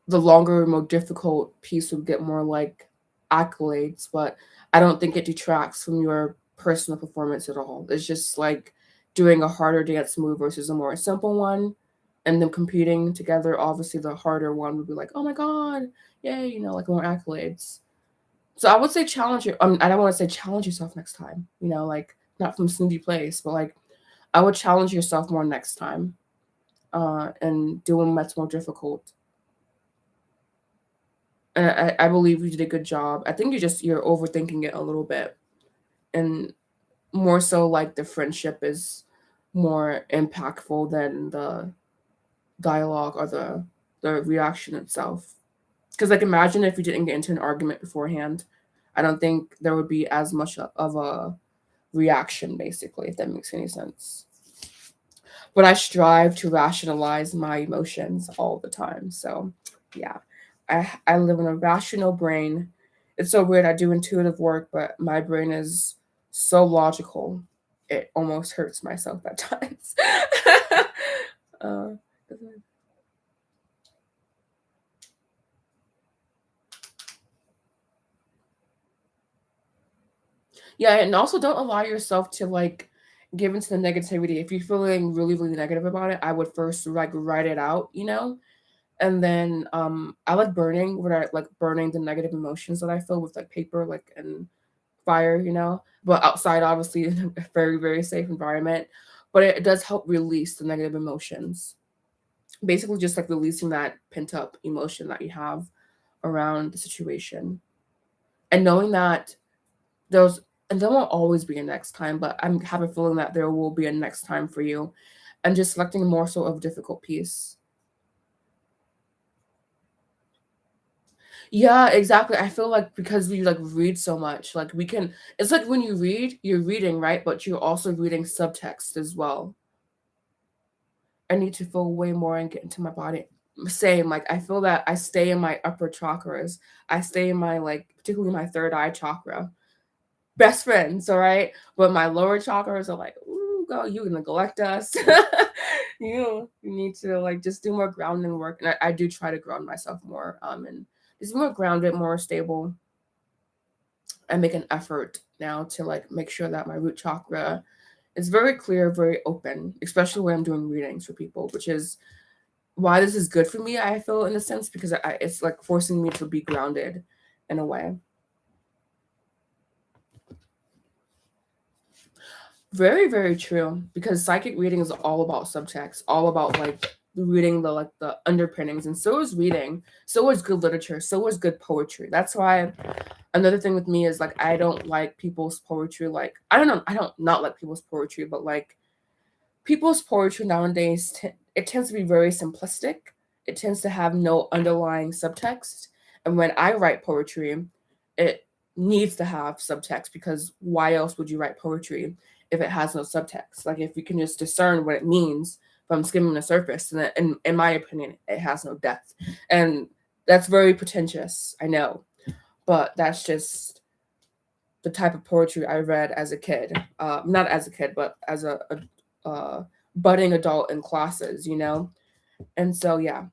the longer, more difficult piece would get more like accolades, but I don't think it detracts from your personal performance at all. It's just like doing a harder dance move versus a more simple one and them competing together. Obviously, the harder one would be like, oh my God, yay, like more accolades. So I would say challenge your, I don't want to say challenge yourself next time, like not from snooty place, but like I would challenge yourself more next time and doing what's more difficult. And I believe you did a good job. I think you're overthinking it a little bit, and more so like the friendship is more impactful than the dialogue or the reaction itself. Because like imagine if you didn't get into an argument beforehand, I don't think there would be as much of a reaction, basically, if that makes any sense. But I strive to rationalize my emotions all the time. So, yeah, I live in a rational brain. It's so weird. I do intuitive work, but my brain is so logical. It almost hurts myself at times. uh, yeah, and also don't allow yourself to like give into the negativity. If you're feeling really, really negative about it, I would first like write it out. And then I like burning where I like burning the negative emotions that I feel with like paper, like and fire. But outside obviously in a very, very safe environment. But it does help release the negative emotions. Basically just like releasing that pent up emotion that you have around the situation. And knowing that there's and there won't always be a next time, but I have a feeling that there will be a next time for you. And just selecting more so of a difficult piece. Yeah, exactly. I feel like because we like read so much, like we can it's like when you read, you're reading, right? But you're also reading subtext as well. I need to feel way more and get into my body. Same, like I feel that I stay in my upper chakras. I stay in my like particularly my third eye chakra. Best friends, all right? But my lower chakras are like, ooh, girl, you neglect us. You need to like just do more grounding work. And I do try to ground myself more. And It's more grounded, more stable. I make an effort now to like make sure that my root chakra is very clear, very open, especially when I'm doing readings for people, which is why this is good for me, I feel, in a sense, because it's like forcing me to be grounded in a way. Very, very true. Because psychic reading is all about subtext, all about like reading the underpinnings, and so is reading. So is good literature. So is good poetry. That's why another thing with me is like I don't like people's poetry. Like I don't know, I don't not like people's poetry, but like people's poetry nowadays it tends to be very simplistic. It tends to have no underlying subtext. And when I write poetry, it needs to have subtext, because why else would you write poetry if it has no subtext? Like if you can just discern what it means from skimming the surface, and in my opinion, it has no depth. And that's very pretentious, I know, but that's just the type of poetry I read as a kid. Not as a kid, but as a budding adult in classes, you know? And so, yeah,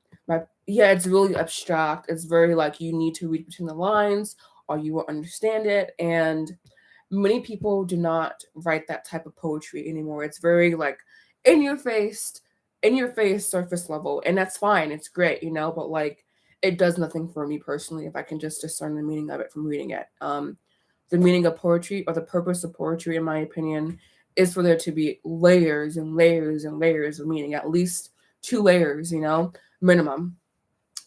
it's really abstract. It's very like you need to read between the lines or you will understand it. And many people do not write that type of poetry anymore. It's very like in your face, surface level. And that's fine. It's great, you know, but like it does nothing for me personally if I can just discern the meaning of it from reading it. The meaning of poetry, or the purpose of poetry, in my opinion, is for there to be layers and layers and layers of meaning, at least 2 layers, you know, minimum.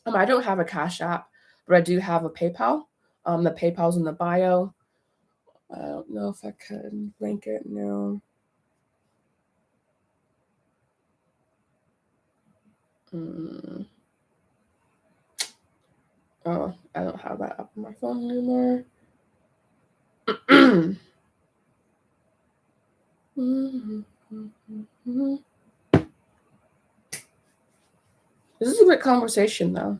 I don't have a Cash App, but I do have a PayPal. The PayPal's in the bio. I don't know if I can link it. No. Oh, I don't have that up on my phone anymore. This is a great conversation, though.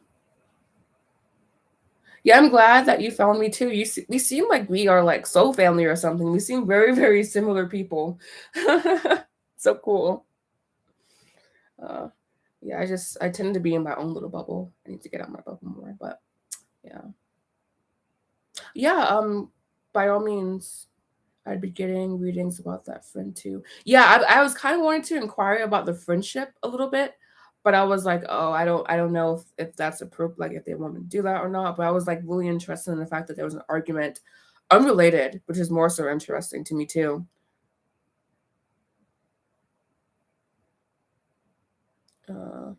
Yeah, I'm glad that you found me too. We seem like we are like soul family or something. We seem very, very similar people. So cool. Uh, yeah, I tend to be in my own little bubble. I need to get out my bubble more, but yeah. Yeah, by all means, I'd be getting readings about that friend too. Yeah, I was kind of wanting to inquire about the friendship a little bit, but I was like, oh, I don't know if that's appropriate, like if they want me to do that or not. But I was like really interested in the fact that there was an argument unrelated, which is more so interesting to me too. Uh,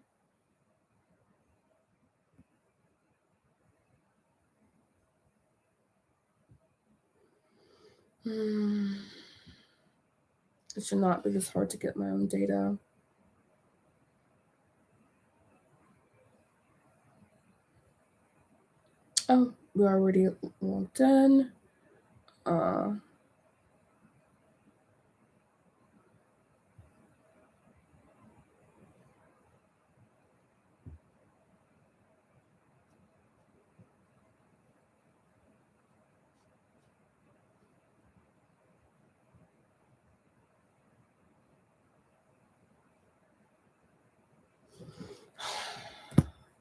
hmm, it should not be this hard to get my own data. Oh, we're already all done. Uh,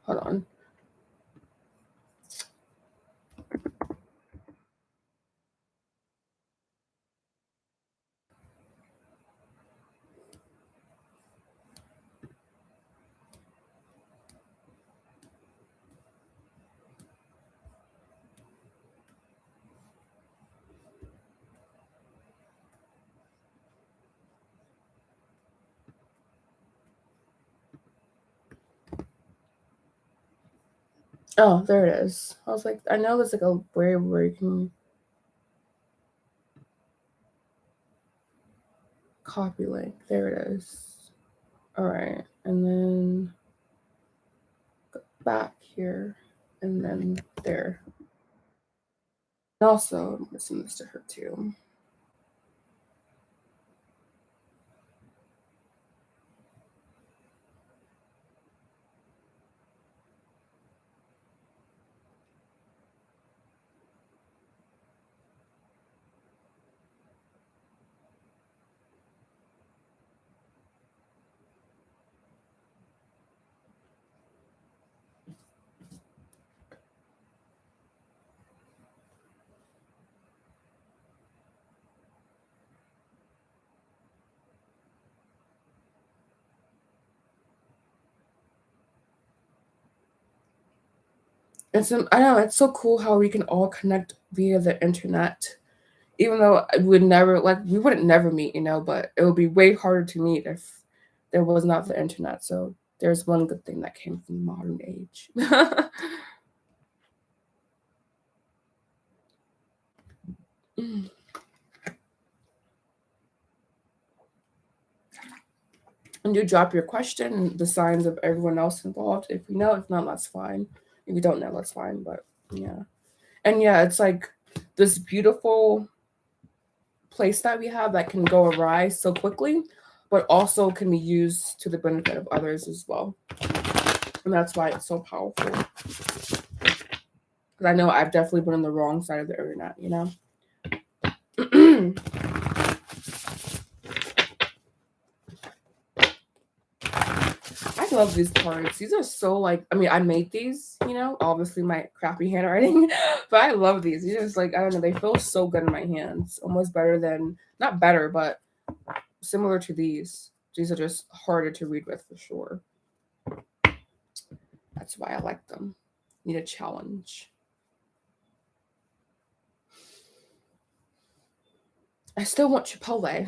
hold on. Oh, there it is. I was like, I know there's like a way where you can copy link. There it is. All right, and then go back here, and then there. And also, I'm gonna send this to her too. I know, it's so cool how we can all connect via the internet, even though we wouldn't never meet, but it would be way harder to meet if there was not the internet. So there's one good thing that came from the modern age. And you drop your question, the signs of everyone else involved. If you know, if not, that's fine. If you don't know, that's fine. But yeah. And yeah, it's like this beautiful place that we have that can go awry so quickly, but also can be used to the benefit of others as well. And that's why it's so powerful. Because I know I've definitely been on the wrong side of the internet, I love these cards. These are so I made these, obviously my crappy handwriting, but I love these. These are just I don't know, they feel so good in my hands. Almost better than, not better, but similar to these. These are just harder to read with for sure. That's why I like them. Need a challenge. I still want Chipotle.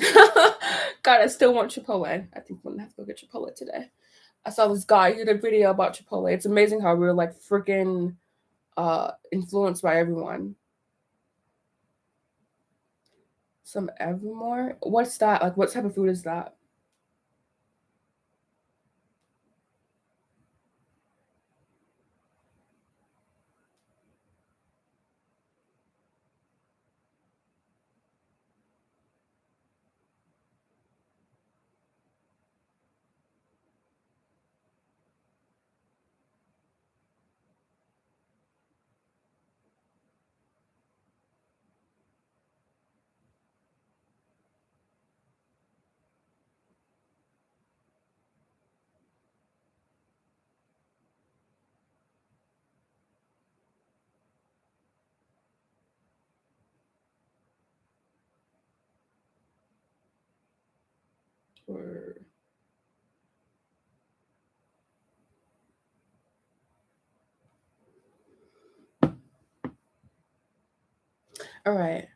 God, I still want Chipotle. I think I'm gonna have to go get Chipotle today. I saw this guy who did a video about Chipotle. It's amazing how we're freaking influenced by everyone. Some Evermore? What's that? What type of food is that? Or all right.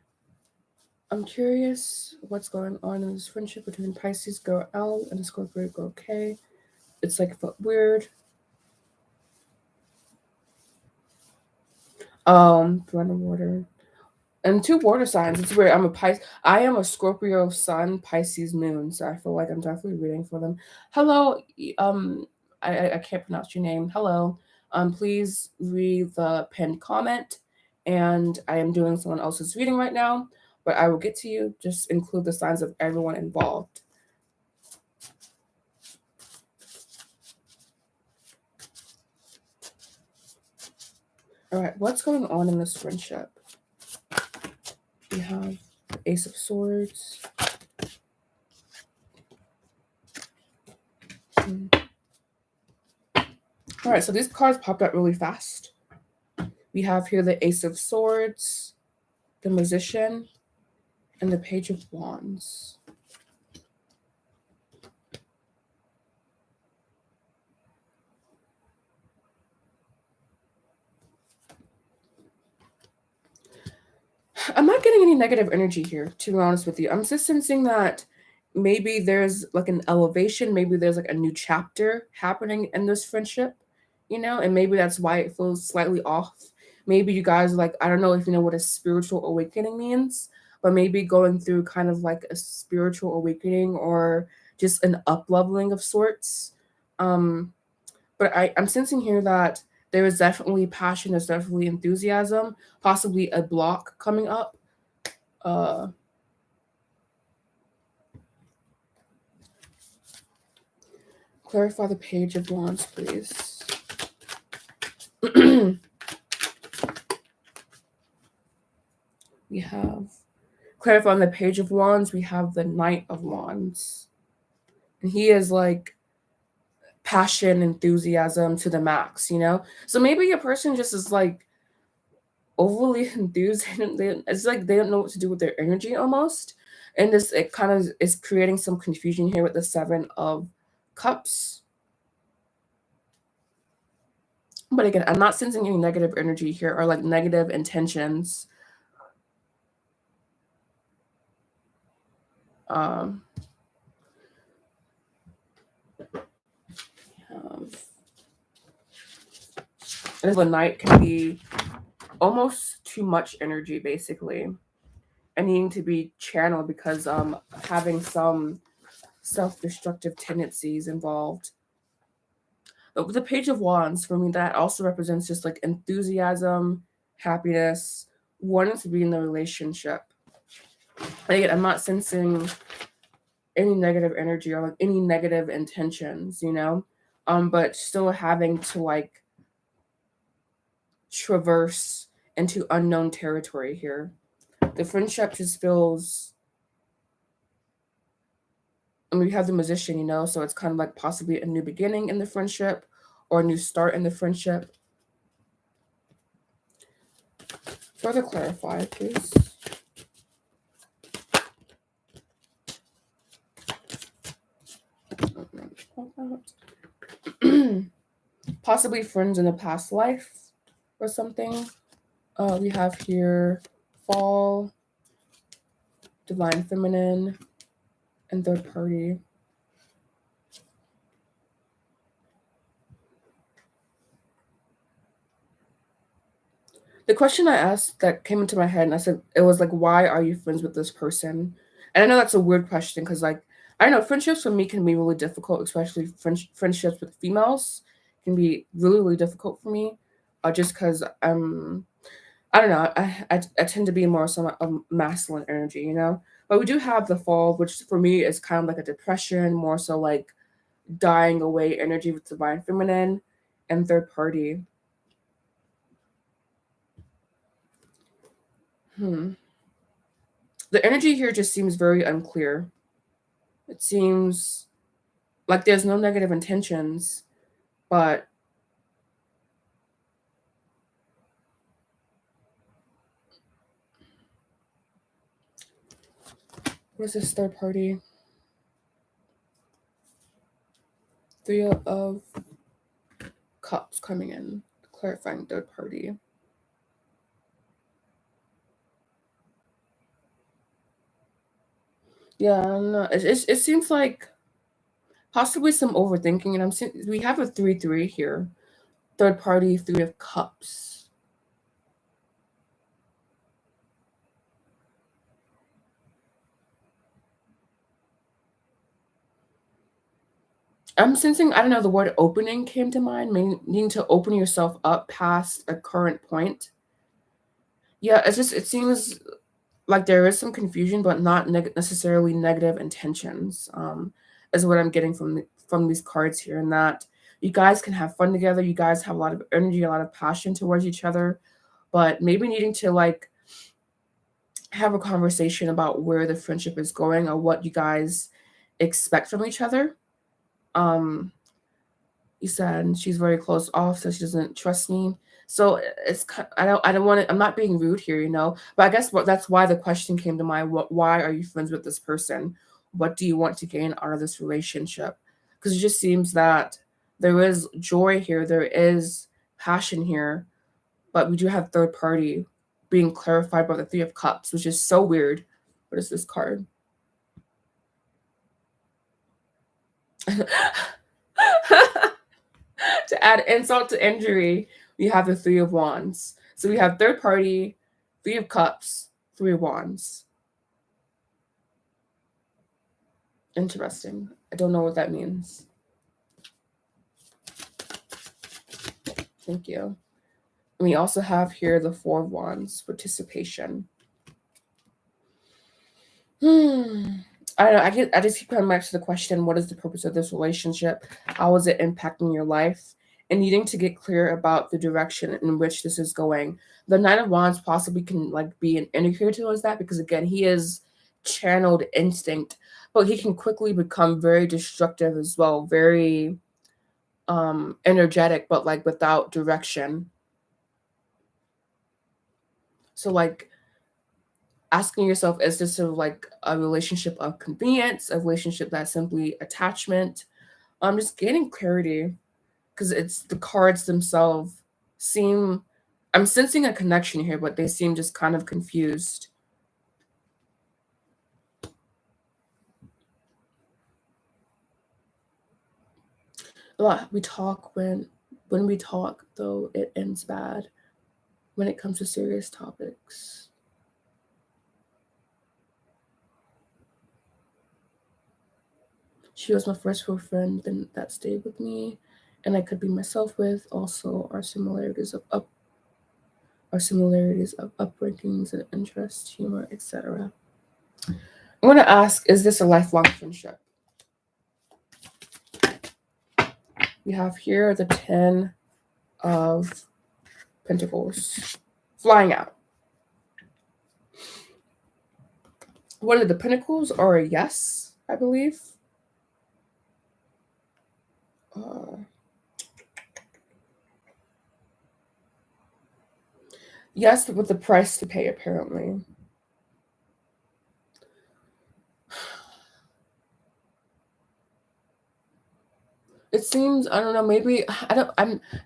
I'm curious what's going on in this friendship between Pisces girl L and the Scorpio girl K. It's felt weird. Throne of water. And 2 water signs. It's weird. I am a Scorpio sun, Pisces moon, so I feel like I'm definitely reading for them. Hello, I can't pronounce your name. Hello. Please read the pinned comment, and I am doing someone else's reading right now, but I will get to you. Just include the signs of everyone involved. All right, what's going on in this friendship? We have the Ace of Swords. All right, so these cards popped up really fast. We have here the Ace of Swords, the Magician, and the Page of Wands. I'm not getting any negative energy here, to be honest with you. I'm just sensing that maybe there's an elevation, maybe there's a new chapter happening in this friendship, and maybe that's why it feels slightly off. Maybe you guys I don't know if you know what a spiritual awakening means, but maybe going through kind of a spiritual awakening or just an up leveling of sorts. But I'm sensing here that there is definitely passion, there's definitely enthusiasm, possibly a block coming up. Clarify the Page of Wands, please. We have, clarifying the Page of Wands, we have the Knight of Wands. And he is passion, enthusiasm to the max, So maybe a person just is overly enthused. It's they don't know what to do with their energy almost. And it kind of is creating some confusion here with the 7 of Cups. But again, I'm not sensing any negative energy here or like negative intentions. The night can be almost too much energy, basically, and needing to be channeled because having some self-destructive tendencies involved. But with the Page of Wands, for me, that also represents just like enthusiasm, happiness, wanting to be in the relationship. And again, I'm not sensing any negative energy or like any negative intentions, you know, but still having to like traverse into unknown territory here. The friendship just feels, I mean, we have the Magician, you know, so it's kind of like possibly a new beginning in the friendship or a new start in the friendship. Further clarify, please. Possibly friends in a past life or something. We have here fall, divine feminine, and third party. The question I asked that came into my head, and I said, it was like, why are you friends with this person? And I know that's a weird question because, like, I don't know, friendships for me can be really difficult, especially friendships with females can be really, really difficult for me, just because I don't know, I tend to be more somewhat of masculine energy, you know? But we do have the fall, which for me is kind of like a depression, more so like dying away energy with divine feminine and third party. The energy here just seems very unclear. It seems like there's no negative intentions, but what is this third party? Three of Cups coming in, clarifying third party. Yeah, I don't know. It seems like possibly some overthinking, and I'm seeing we have a 3-3 here. Third party, Three of Cups. I'm sensing, I don't know, the word opening came to mind, needing to open yourself up past a current point. Yeah, it seems like there is some confusion, but not necessarily negative intentions, is what I'm getting from these cards here, and that you guys can have fun together. You guys have a lot of energy, a lot of passion towards each other, but maybe needing to like have a conversation about where the friendship is going or what you guys expect from each other. Um, you said she's very closed off, so she doesn't trust me. So I don't want to. I'm not being rude here, you know. But I guess that's why the question came to mind. Why are you friends with this person? What do you want to gain out of this relationship? Because it just seems that there is joy here, there is passion here, but we do have third party being clarified by the Three of Cups, which is so weird. What is this card? To add insult to injury, we have the Three of Wands. So we have third party, Three of Cups, Three of Wands. Interesting. I don't know what that means. Thank you. And we also have here the Four of Wands, participation. I don't know. I just keep coming back to the question: what is the purpose of this relationship? How is it impacting your life? And needing to get clear about the direction in which this is going. The Nine of Wands possibly can like be an indicator towards that because again, he is channeled instinct, but he can quickly become very destructive as well, very energetic, but like without direction. So like asking yourself, is this sort of like a relationship of convenience, a relationship that's simply attachment? Just gaining clarity because it's the cards themselves seem, I'm sensing a connection here, but they seem just kind of confused. We talk when we talk, though, it ends bad when it comes to serious topics. She was my first real friend that stayed with me, and I could be myself with. Also, our similarities of upbringings and interests, humor, etc. I'm going to ask, is this a lifelong friendship? We have here the 10 of Pentacles flying out. What are the Pentacles? Or a yes, I believe. Yes, with the price to pay, apparently. It seems, I don't know, maybe,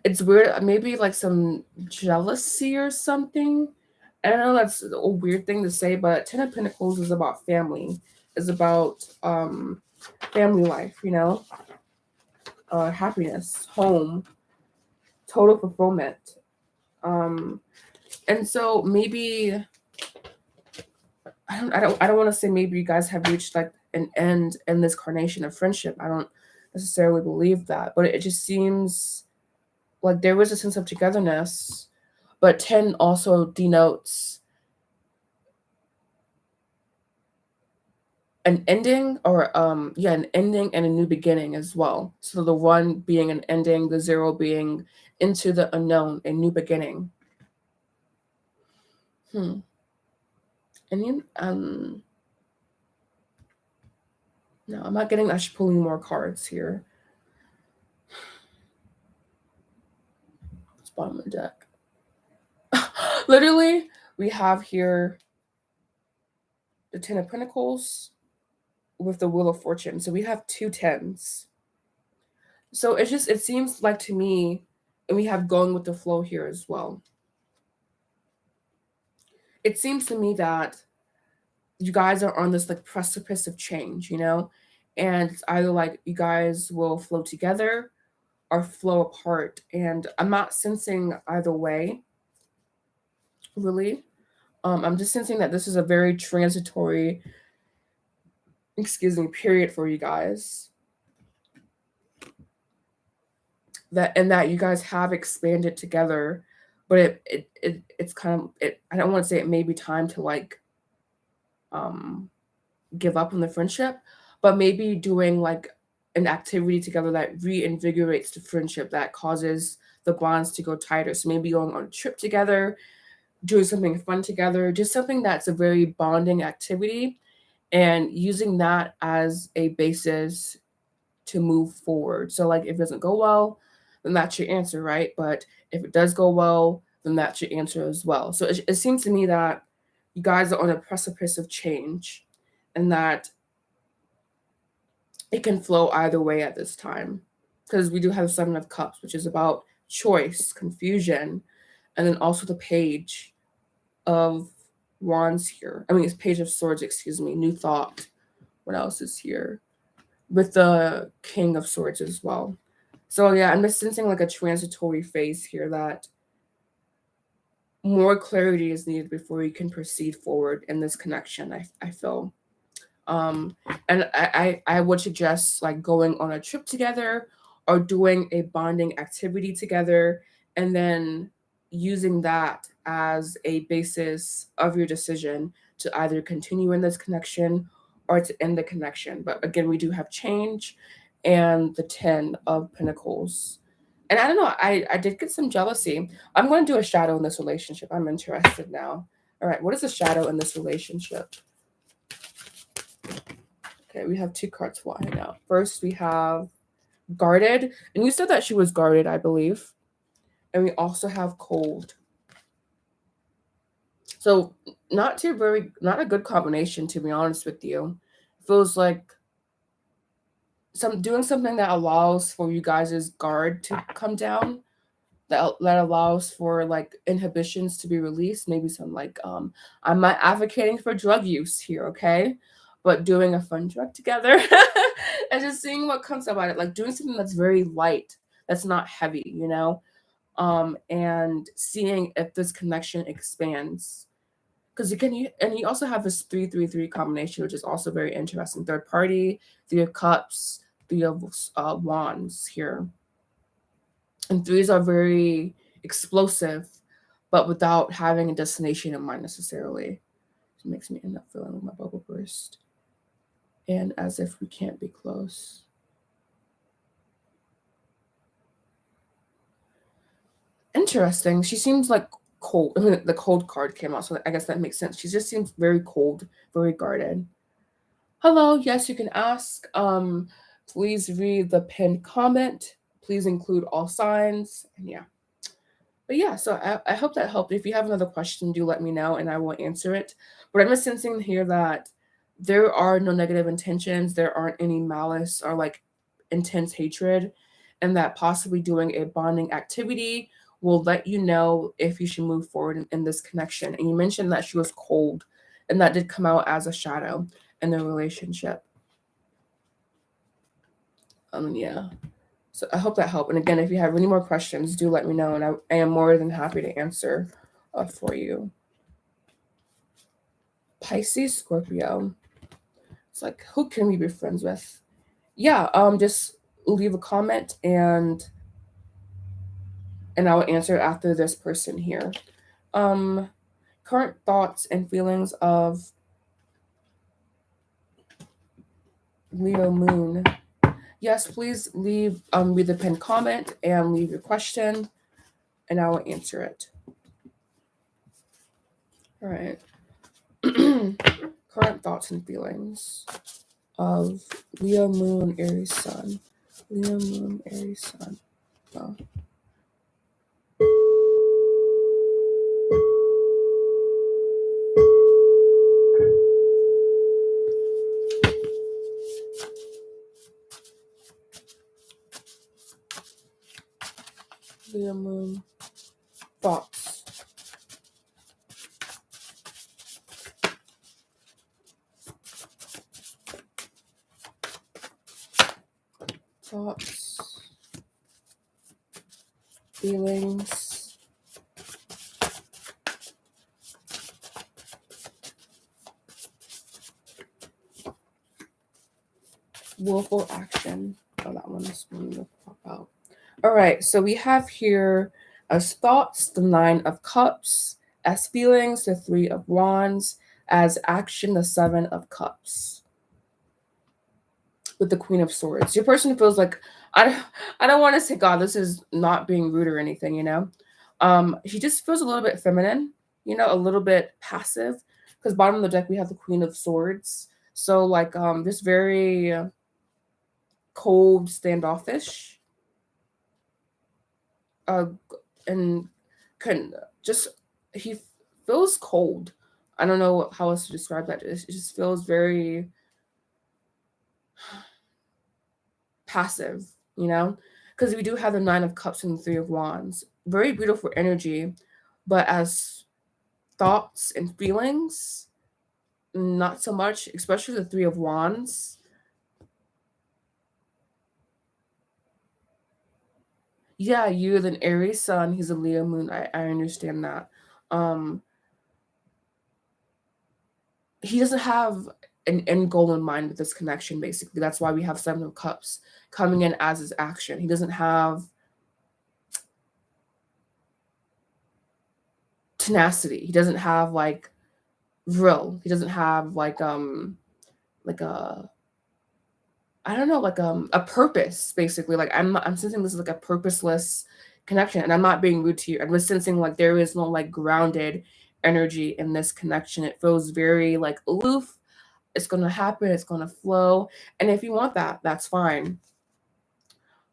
it's weird, maybe like some jealousy or something. I don't know, that's a weird thing to say, but 10 of Pentacles is about family. It's about family life, you know? Happiness, home, total fulfillment. And so maybe, I don't want to say maybe you guys have reached like an end in this carnation of friendship. I don't necessarily believe that, but it just seems like there was a sense of togetherness, but 10 also denotes an ending, or an ending and a new beginning as well. So the 1 being an ending, the 0 being into the unknown, a new beginning. And you, no, I'm not getting, I should pull more cards here. It's bottom of the deck. Literally, we have here the 10 of Pentacles with the Wheel of Fortune. So we have 2 10s. So it seems like to me, and we have going with the flow here as well. It seems to me that you guys are on this like precipice of change, you know? And it's either like you guys will flow together or flow apart. And I'm not sensing either way, really. I'm just sensing that this is a very transitory, period for you guys. That you guys have expanded together, but it's kind of, I don't want to say it may be time to like give up on the friendship, but maybe doing like an activity together that reinvigorates the friendship, that causes the bonds to go tighter. So maybe going on a trip together, doing something fun together, just something that's a very bonding activity, and using that as a basis to move forward. So like if it doesn't go well, then that's your answer, right? But if it does go well, then that's your answer as well. So it seems to me that you guys are on a precipice of change, and that it can flow either way at this time, because we do have the 7 of Cups, which is about choice, confusion, and then also the Page of Wands here. I mean, it's Page of Swords, excuse me, new thought. What else is here? With the King of Swords as well. So yeah, I'm just sensing like a transitory phase here, that more clarity is needed before you can proceed forward in this connection, I feel. And I would suggest like going on a trip together or doing a bonding activity together, and then using that as a basis of your decision to either continue in this connection or to end the connection. But again, we do have change and the 10 of Pentacles. And I don't know, I did get some jealousy. I'm going to do a shadow in this relationship. I'm interested now. All right, what is a shadow in this relationship? Okay, we have 2 cards flying out. First, we have guarded. And you said that she was guarded, I believe. And we also have cold. So not a good combination, to be honest with you. It feels like doing something that allows for you guys' guard to come down. that allows for like inhibitions to be released. Maybe some like I'm not advocating for drug use here, okay? But doing a fun drug together and just seeing what comes about it, like doing something that's very light, that's not heavy, you know? And seeing if this connection expands. Because you also have this 3-3-3 combination, which is also very interesting. Third party, 3 of cups, 3 of wands here. And 3s are very explosive, but without having a destination in mind necessarily. It makes me end up feeling like my bubble burst. And as if we can't be close. Interesting. She seems like cold. I mean, the cold card came out, so I guess that makes sense. She just seems very cold, very guarded. Hello, yes, you can ask. Please read the pinned comment. Please include all signs. And yeah. But yeah, so I hope that helped. If you have another question, do let me know and I will answer it. But I'm just sensing here that there are no negative intentions. There aren't any malice or like intense hatred, and that possibly doing a bonding activity will let you know if you should move forward in this connection. And you mentioned that she was cold, and that did come out as a shadow in the relationship. Yeah. So I hope that helped. And again, if you have any more questions, do let me know, and I am more than happy to answer for you. Pisces, Scorpio. It's like, who can we be friends with? Yeah, just leave a comment and I will answer after this person here. Current thoughts and feelings of Leo Moon. Yes, please leave read the pinned comment and leave your question, and I will answer it. All right. Current thoughts and feelings of Leo Moon, Aries Sun. Leo Moon, Aries Sun. Oh. Leo Moon. Thoughts. Thoughts. Feelings. Willful action. Oh, that one is going to pop out. All right, so we have here as thoughts, the 9 of Cups, as feelings, the 3 of Wands, as action, the 7 of Cups, with the Queen of Swords. Your person feels like, I don't want to say, God, this is not being rude or anything, you know? She just feels a little bit feminine, you know, a little bit passive, because bottom of the deck, we have the Queen of Swords. So like just very cold, standoffish. And he feels cold. I don't know how else to describe that. It just feels very passive, you know, because we do have the 9 of Cups and the 3 of Wands. Very beautiful energy, but as thoughts and feelings, not so much, especially the 3 of Wands. Yeah, you're an Aries Sun, he's a Leo Moon. I understand that. He doesn't have an end goal in mind with this connection, basically. That's why we have 7 of Cups coming in as his action. He doesn't have tenacity. He doesn't have like will. He doesn't have like a I don't know, like a purpose, basically. Like I'm sensing this is like a purposeless connection, and I'm not being rude to you. I'm just sensing like there is no like grounded energy in this connection. It feels very like aloof. It's gonna happen, it's gonna flow. And if you want that, that's fine.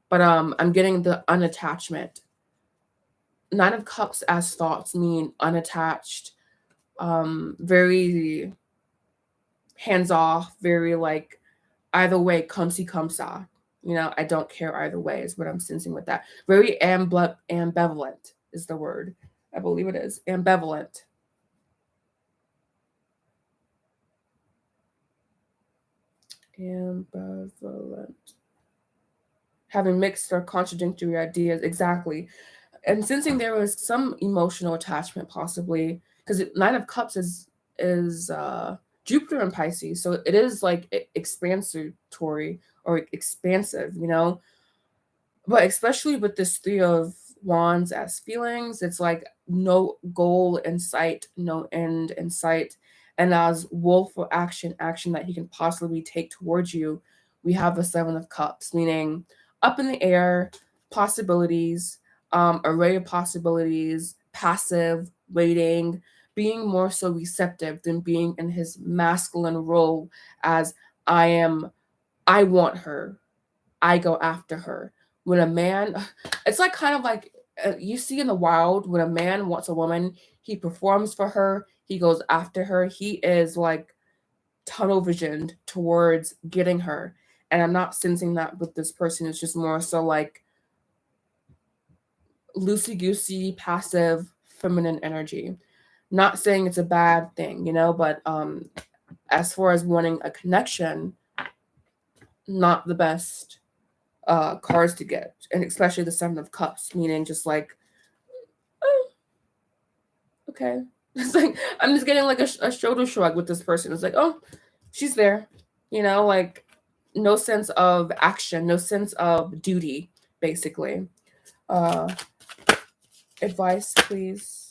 But I'm getting the unattachment. 9 of Cups as thoughts mean unattached, very hands off, very like either way, come see, come sa, I don't care either way is what I'm sensing with that. Very ambivalent is the word. I believe it is. Ambivalent. Ambivalent. Having mixed or contradictory ideas. Exactly. And sensing there was some emotional attachment possibly, because Nine of Cups is Jupiter in Pisces, so it is like expansatory or expansive, but especially with this Three of Wands as feelings, it's like no goal in sight, no end in sight, and as willful action that he can possibly take towards you, we have the Seven of Cups, meaning up in the air, possibilities, array of possibilities, passive, waiting, being more so receptive than being in his masculine role as I want her, I go after her. When a man, it's like kind of like you see in the wild, when a man wants a woman, he performs for her, he goes after her, he is like tunnel visioned towards getting her. And I'm not sensing that with this person. It's just more so like loosey goosey, passive, feminine energy. Not saying it's a bad thing, but as far as wanting a connection, not the best cards to get, and especially the Seven of Cups, meaning just like, oh, okay. It's like I'm just getting like a shoulder shrug with this person. It's like, oh, she's there, like no sense of action, no sense of duty, basically. Advice, please.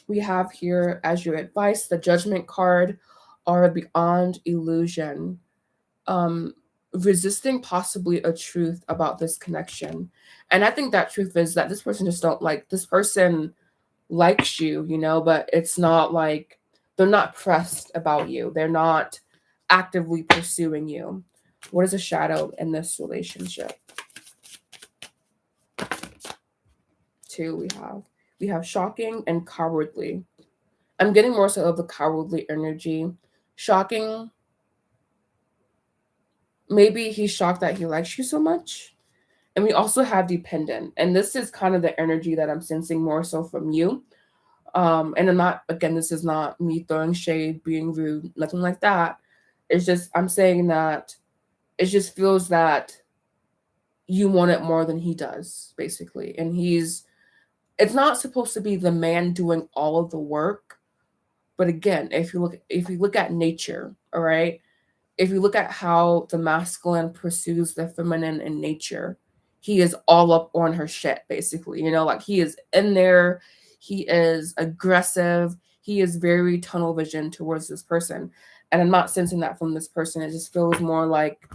We have here as your advice the Judgment card, or beyond illusion. Resisting possibly a truth about this connection. And I think that truth is that this person just don't like, this person likes you, but it's not like they're not pressed about you. They're not actively pursuing you. What is a shadow in this relationship? Two we have shocking and cowardly. I'm getting more so of the cowardly energy. Shocking, maybe he's shocked that he likes you so much. And we also have dependent. And this is kind of the energy that I'm sensing more so from you. And I'm not, again, this is not me throwing shade, being rude, nothing like that. It's just, I'm saying that it just feels that you want it more than he does, basically. And it's not supposed to be the man doing all of the work. But again, if you look at nature, all right, if you look at how the masculine pursues the feminine in nature, he is all up on her shit, basically. Like he is in there, he is aggressive, he is very tunnel vision towards this person. And I'm not sensing that from this person. It just feels more like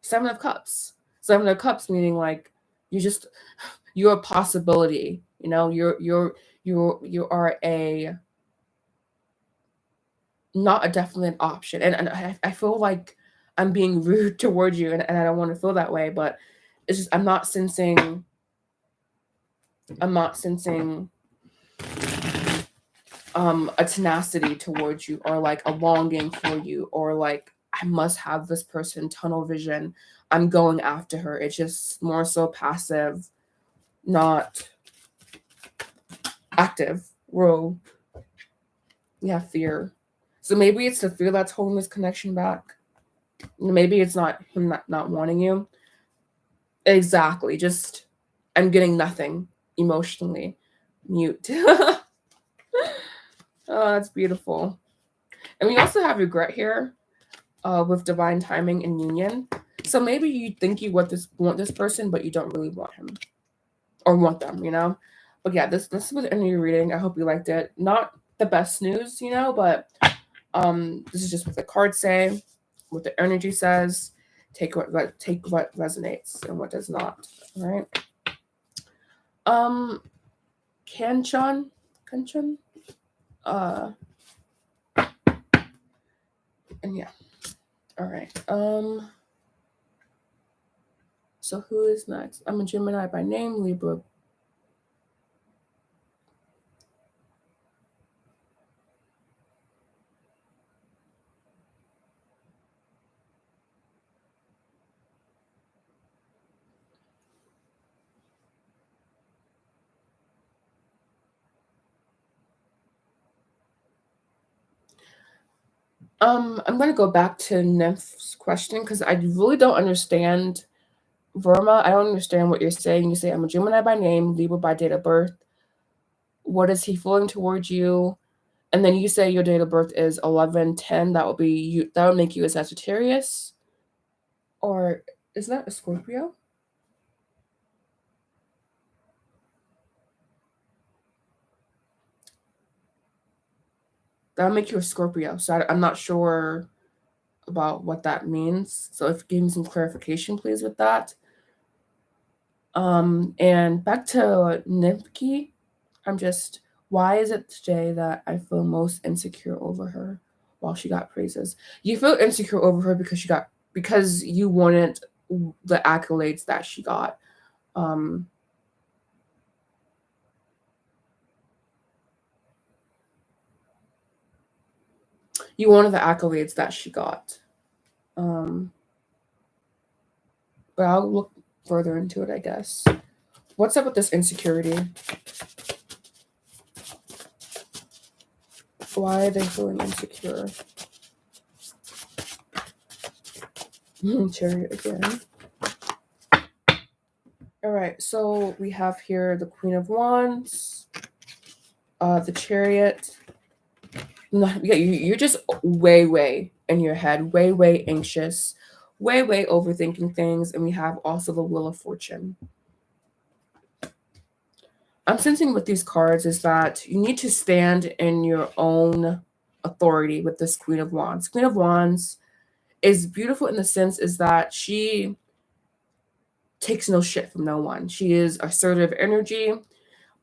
Seven of Cups. Seven of Cups meaning like you're a possibility. You are a not a definite option. And I feel like I'm being rude towards you, and I don't want to feel that way, but it's just I'm not sensing a tenacity towards you, or like a longing for you, or like I must have this person, tunnel vision, I'm going after her. It's just more so passive, not active. Whoa. We have fear. So maybe it's the fear that's holding this connection back. Maybe it's not him not wanting you. Exactly. Just I'm getting nothing emotionally. Mute. Oh, that's beautiful. And we also have regret here with divine timing and union. So maybe you think you want this person, but you don't really want him or want them, But yeah, this was the end of your reading. I hope you liked it. Not the best news, but this is just what the cards say, what the energy says. Take what resonates and what does not. All right. Kanchan. And yeah. All right. So who is next? I'm a Gemini by name, Libra. I'm going to go back to Nymph's question because I really don't understand. Verma, I don't understand what you're saying. You say, I'm a Gemini by name, Libra by date of birth. What is he feeling towards you? And then you say your date of birth is 11/10. That would be you. That would make you a Sagittarius, or is that a Scorpio? That would make you a Scorpio. So I'm not sure about what that means. So if you give me some clarification, please, with that. And back to Nimki, why is it today that I feel most insecure over her while she got praises? You feel insecure over her because you wanted the accolades that she got. You wanted the accolades that she got. But I'll look further into it, I guess. What's up with this insecurity? Why are they feeling insecure? Chariot again. All right, so we have here the Queen of Wands, the Chariot. Yeah, you're just way in your head, way anxious, way overthinking things, and we have also the Wheel of Fortune. I'm sensing with these cards is that you need to stand in your own authority with this Queen of Wands. Queen of Wands is beautiful in the sense is that she takes no shit from no one. She is assertive energy,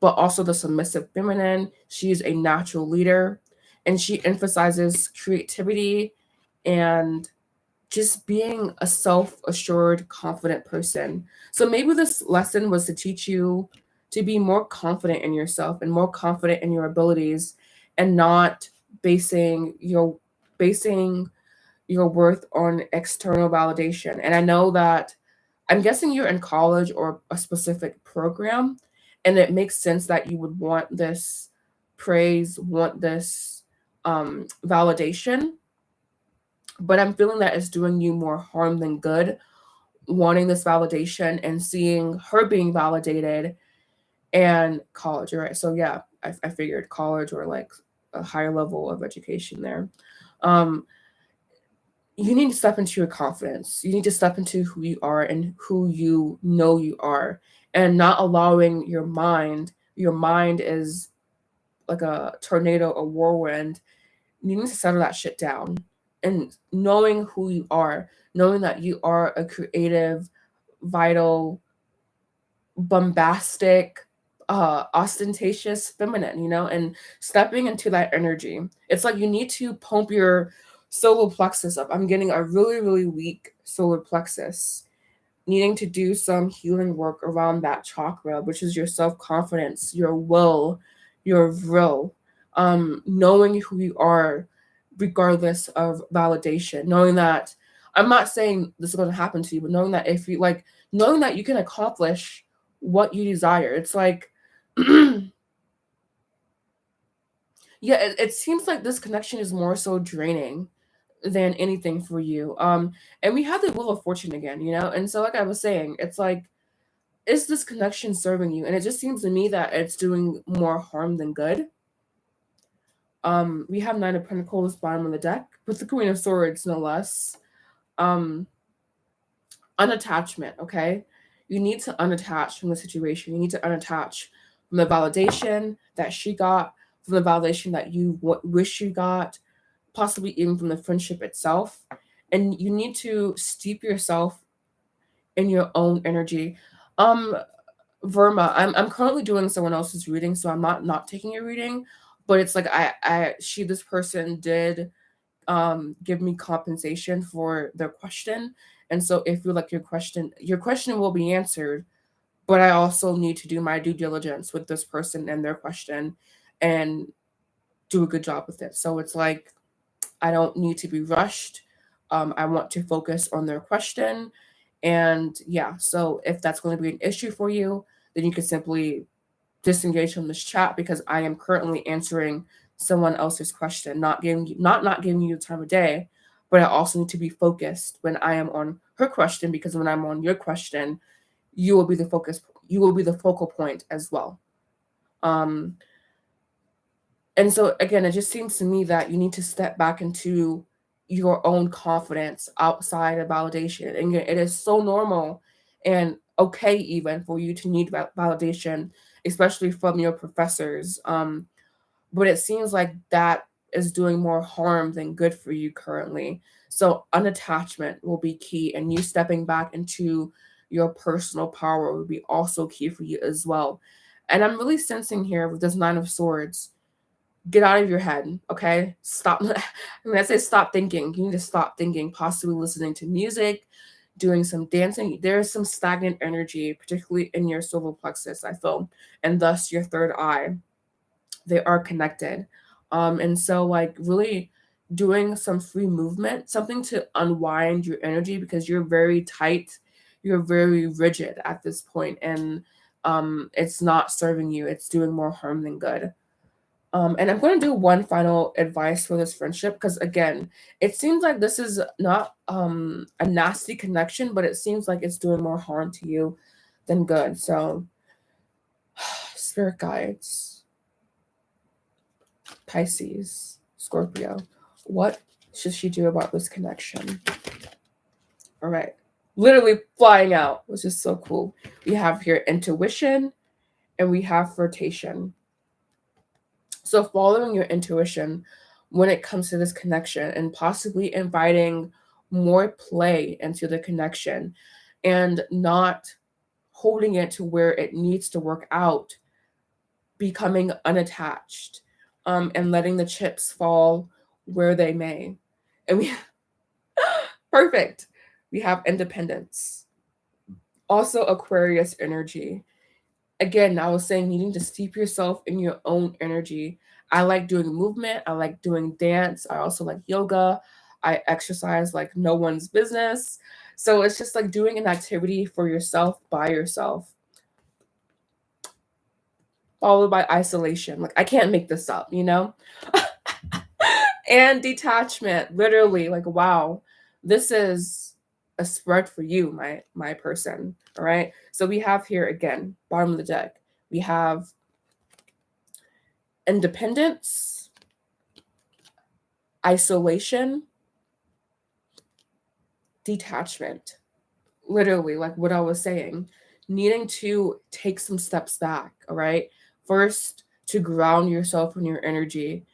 but also the submissive feminine. She is a natural leader, and she emphasizes creativity and just being a self-assured, confident person. So maybe this lesson was to teach you to be more confident in yourself and more confident in your abilities, and not basing your worth on external validation. And I know that I'm guessing you're in college or a specific program, and it makes sense that you would want this praise, want this validation. But I'm feeling that it's doing you more harm than good, wanting this validation and seeing her being validated. And college, right? So yeah, I figured college or like a higher level of education there. Um, you need to step into your confidence. You need to step into who you are and who you know you are, and not allowing your mind. Your mind is like a tornado, a whirlwind. You need to settle that shit down, and knowing who you are, knowing that you are a creative, vital, bombastic, ostentatious feminine, and stepping into that energy. It's like you need to pump your solar plexus up. I'm getting a really weak solar plexus, needing to do some healing work around that chakra, which is your self-confidence, your will, your vril, knowing who you are regardless of validation, knowing that I'm not saying this is going to happen to you, but knowing that if you knowing that you can accomplish what you desire. It's like, yeah, it seems like this connection is more so draining than anything for you. And we have the Wheel of Fortune again, and so like I was saying, it's like, is this connection serving you? And it just seems to me that it's doing more harm than good. We have Nine of Pentacles bottom of the deck with the Queen of Swords, no less. Unattachment, okay? You need to unattach from the situation. You need to unattach from the validation that she got, from the validation that you wish you got, possibly even from the friendship itself. And you need to steep yourself in your own energy. Verma, I'm currently doing someone else's reading, so I'm not taking your reading, but it's like this person did give me compensation for their question. And so if you like your question will be answered, but I also need to do my due diligence with this person and their question and do a good job with it. So it's like, I don't need to be rushed. I want to focus on their question. And yeah, so if that's going to be an issue for you, then you can simply disengage from this chat, because I am currently answering someone else's question, not giving you the time of day, but I also need to be focused when I am on her question, because when I'm on your question, you will be the focal point as well. And so again, it just seems to me that you need to step back into your own confidence outside of validation. And it is so normal and okay even for you to need validation, especially from your professors. But it seems like that is doing more harm than good for you currently. So unattachment will be key, and you stepping back into your personal power will be also key for you as well. And I'm really sensing here with this Nine of Swords, get out of your head, okay? Stop. When I say stop thinking, you need to stop thinking, possibly listening to music, doing some dancing. There's some stagnant energy, particularly in your solar plexus, I feel, and thus your third eye. They are connected. And so like really doing some free movement, something to unwind your energy, because you're very tight, you're very rigid at this point, and it's not serving you. It's doing more harm than good. And I'm going to do one final advice for this friendship, because again, it seems like this is not a nasty connection, but it seems like it's doing more harm to you than good. So, spirit guides, Pisces, Scorpio, what should she do about this connection? All right, literally flying out, which is so cool. We have here intuition, and we have flirtation. So following your intuition when it comes to this connection, and possibly inviting more play into the connection, and not holding it to where it needs to work out, becoming unattached, and letting the chips fall where they may. And we perfect. We have independence. Also Aquarius energy. Again, I was saying needing to steep yourself in your own energy. I like doing movement. I like doing dance. I also like yoga. I exercise like no one's business. So it's just like doing an activity for yourself, by yourself, followed by isolation. Like I can't make this up, you know? And detachment, literally, like, wow, this is a spread for you, my person. All right. So we have here again, bottom of the deck, we have independence, isolation, detachment. Literally, like what I was saying, needing to take some steps back. All right. First, to ground yourself in your energy,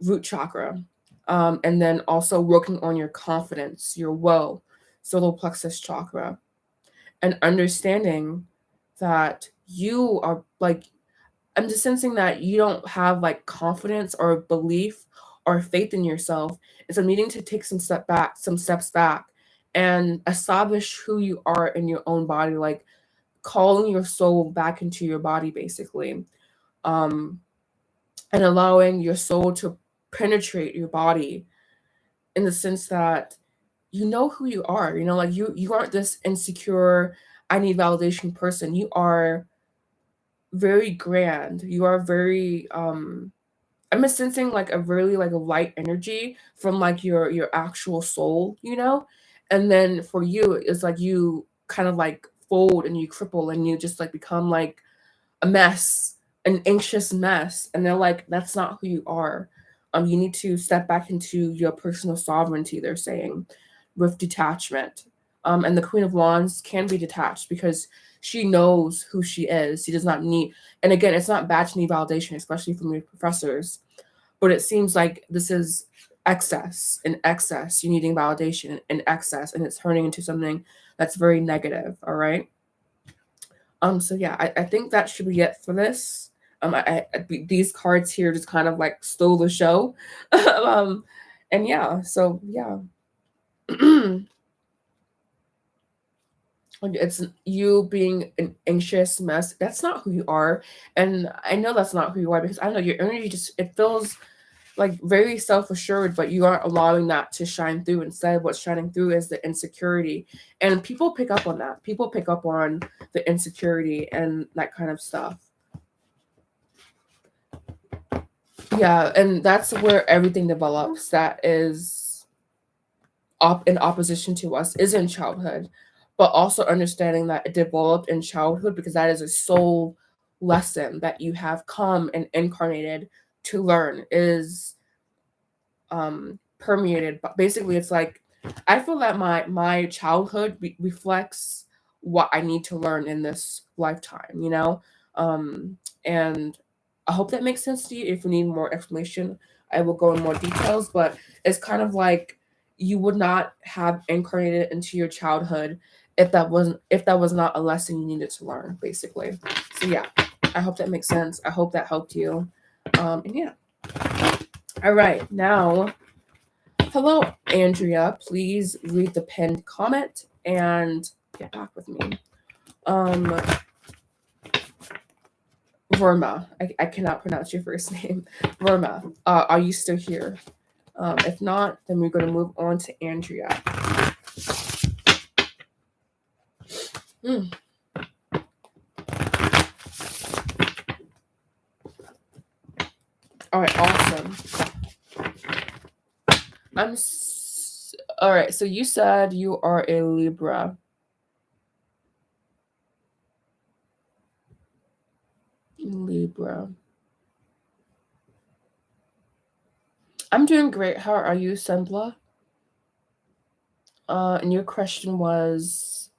root chakra, and then also working on your confidence, your will, solar plexus chakra, and understanding that you are like, I'm just sensing that you don't have like confidence or belief or faith in yourself. It's a needing to take some steps back, and establish who you are in your own body, like calling your soul back into your body, basically, and allowing your soul to penetrate your body, in the sense that you know who you are. You know, like you aren't this insecure, I need validation person. You are very grand. You are very I'm sensing like a really like a light energy from like your actual soul, you know? And then for you, it's like you kind of like fold and you cripple and you just like become like a mess, an anxious mess. And they're like, that's not who you are. You need to step back into your personal sovereignty, they're saying, with detachment. And the Queen of Wands can be detached because she knows who she is. She does not need, and again, it's not bad to need validation, especially from your professors, but it seems like this is excess, in excess. You're needing validation in excess, and it's turning into something that's very negative. All right. So yeah, I think that should be it for this. These cards here just kind of like stole the show. And yeah, so yeah. Like it's you being an anxious mess. That's not who you are. And I know that's not who you are, because I know your energy just, it feels like very self-assured, but you aren't allowing that to shine through. Instead, what's shining through is the insecurity. And people pick up on that. People pick up on the insecurity and that kind of stuff. Yeah, and that's where everything develops that is in opposition to us is in childhood, but also understanding that it developed in childhood because that is a soul lesson that you have come and incarnated to learn is permeated. But basically, it's like I feel that my childhood reflects what I need to learn in this lifetime, you know? And I hope that makes sense to you. If you need more explanation, I will go in more details, but it's kind of like you would not have incarnated into your childhood if that was not a lesson you needed to learn, basically. So yeah, I hope that makes sense. I hope that helped you. And yeah. All right, now, hello, Andrea. Please read the pinned comment and get back with me. Verma, I cannot pronounce your first name. Verma, are you still here? If not, then we're going to move on to Andrea. All right, awesome. All right, so you said you are a Libra. Libra. I'm doing great. How are you, Sembla? And your question was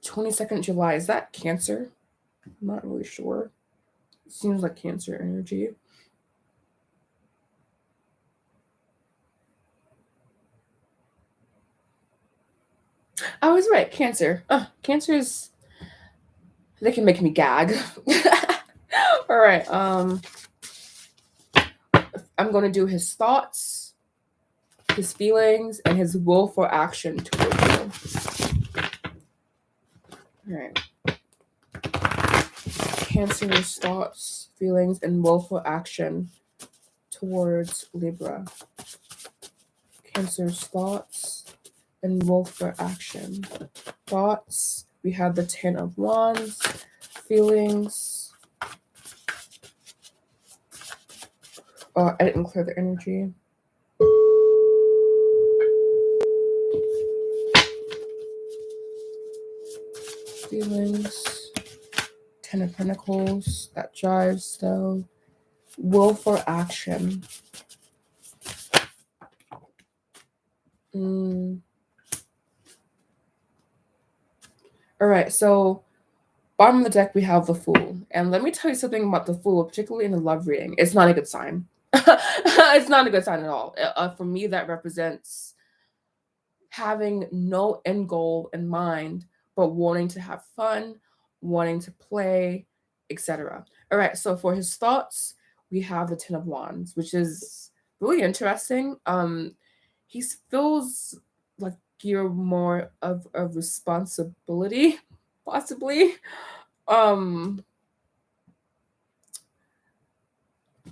22nd July. Is that Cancer? I'm not really sure. It seems like Cancer energy. I was right. Cancer. Cancers. They can make me gag. All right. I'm going to do his thoughts, his feelings, and his will for action towards you. All right. Cancer's thoughts, feelings, and will for action towards Libra. Cancer's thoughts and will for action. Thoughts, we have the 10 of Wands. Feelings, I didn't clear the energy. Feelings, 10 of Pentacles, that drives though. Will for action. All right, so bottom of the deck, we have the Fool. And let me tell you something about the Fool, particularly in the love reading. It's not a good sign. It's not a good sign at all. For me, that represents having no end goal in mind, but wanting to have fun, wanting to play, etc. All right, so for his thoughts, we have the 10 of Wands, which is really interesting. He feels like you're more of a responsibility, possibly.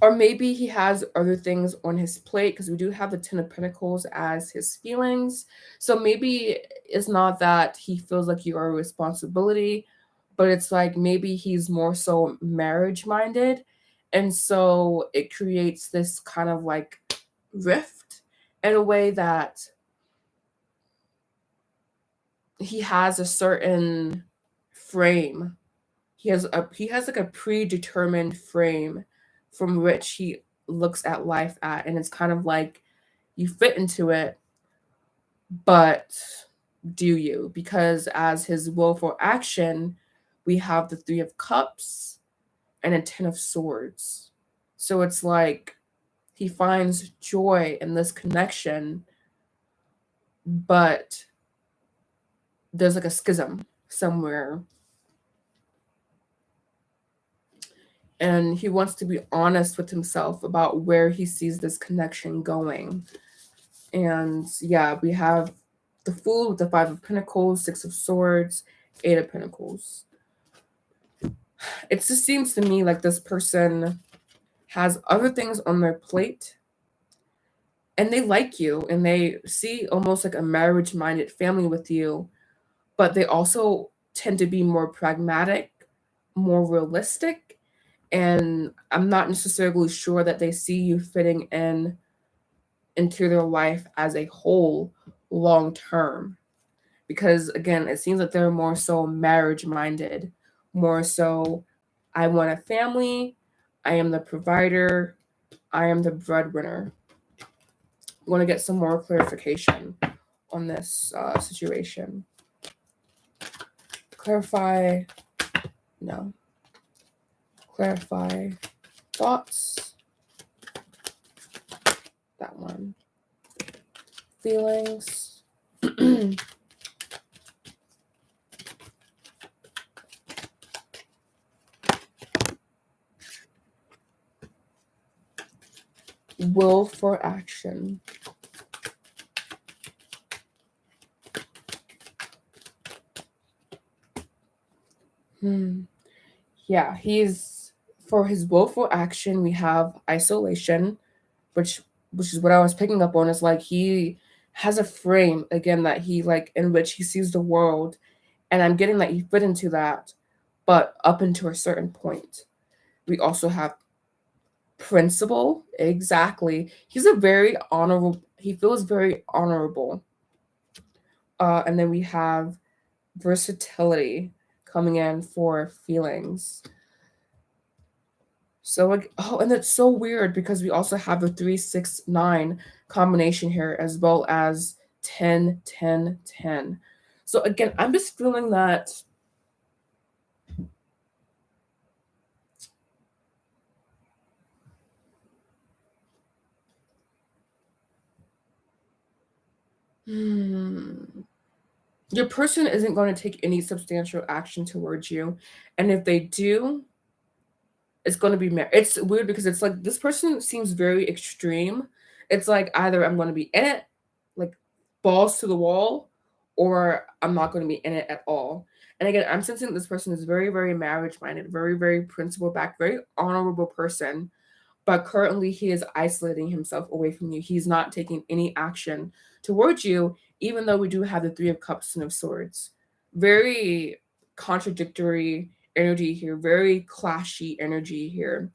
Or maybe he has other things on his plate because we do have the 10 of Pentacles as his feelings. So maybe it's not that he feels like you are a responsibility, but it's like maybe he's more so marriage minded. And so it creates this kind of like rift in a way that he has a certain frame. He has like a predetermined frame from which he looks at life at, and it's kind of like you fit into it, but do you? Because as his will for action, we have the 3 of Cups and a 10 of Swords. So it's like he finds joy in this connection, but there's like a schism somewhere. And he wants to be honest with himself about where he sees this connection going. And yeah, we have the Fool with the 5 of Pentacles, 6 of Swords, 8 of Pentacles. It just seems to me like this person has other things on their plate and they like you and they see almost like a marriage-minded family with you, but they also tend to be more pragmatic, more realistic, And I'm not necessarily sure that they see you fitting into their life as a whole long term. Because again, it seems that they're more so marriage minded, more so, I want a family, I am the provider, I am the breadwinner. I want to get some more clarification on this situation. Clarify, no. Clarify thoughts. That one. Feelings. Will for action. Yeah, he's, for his willful action, we have isolation, which is what I was picking up on. Is like he has a frame again that he like in which he sees the world, and I'm getting that he fit into that, but up into a certain point. We also have principle. Exactly. He's a very honorable. He feels very honorable. And then we have versatility coming in for feelings. So like, oh, and that's so weird because we also have a 3-6-9 combination here, as well as 10-10-10. So again, I'm just feeling that your person isn't going to take any substantial action towards you, and if they do, it's going to be it's weird because it's like this person seems very extreme. It's like either I'm going to be in it, like balls to the wall, or I'm not going to be in it at all. And again, I'm sensing this person is very, very marriage minded, very, very principle backed, very honorable person. But currently, he is isolating himself away from you. He's not taking any action towards you, even though we do have the Three of Cups and of Swords. Very contradictory energy here, very clashy energy here.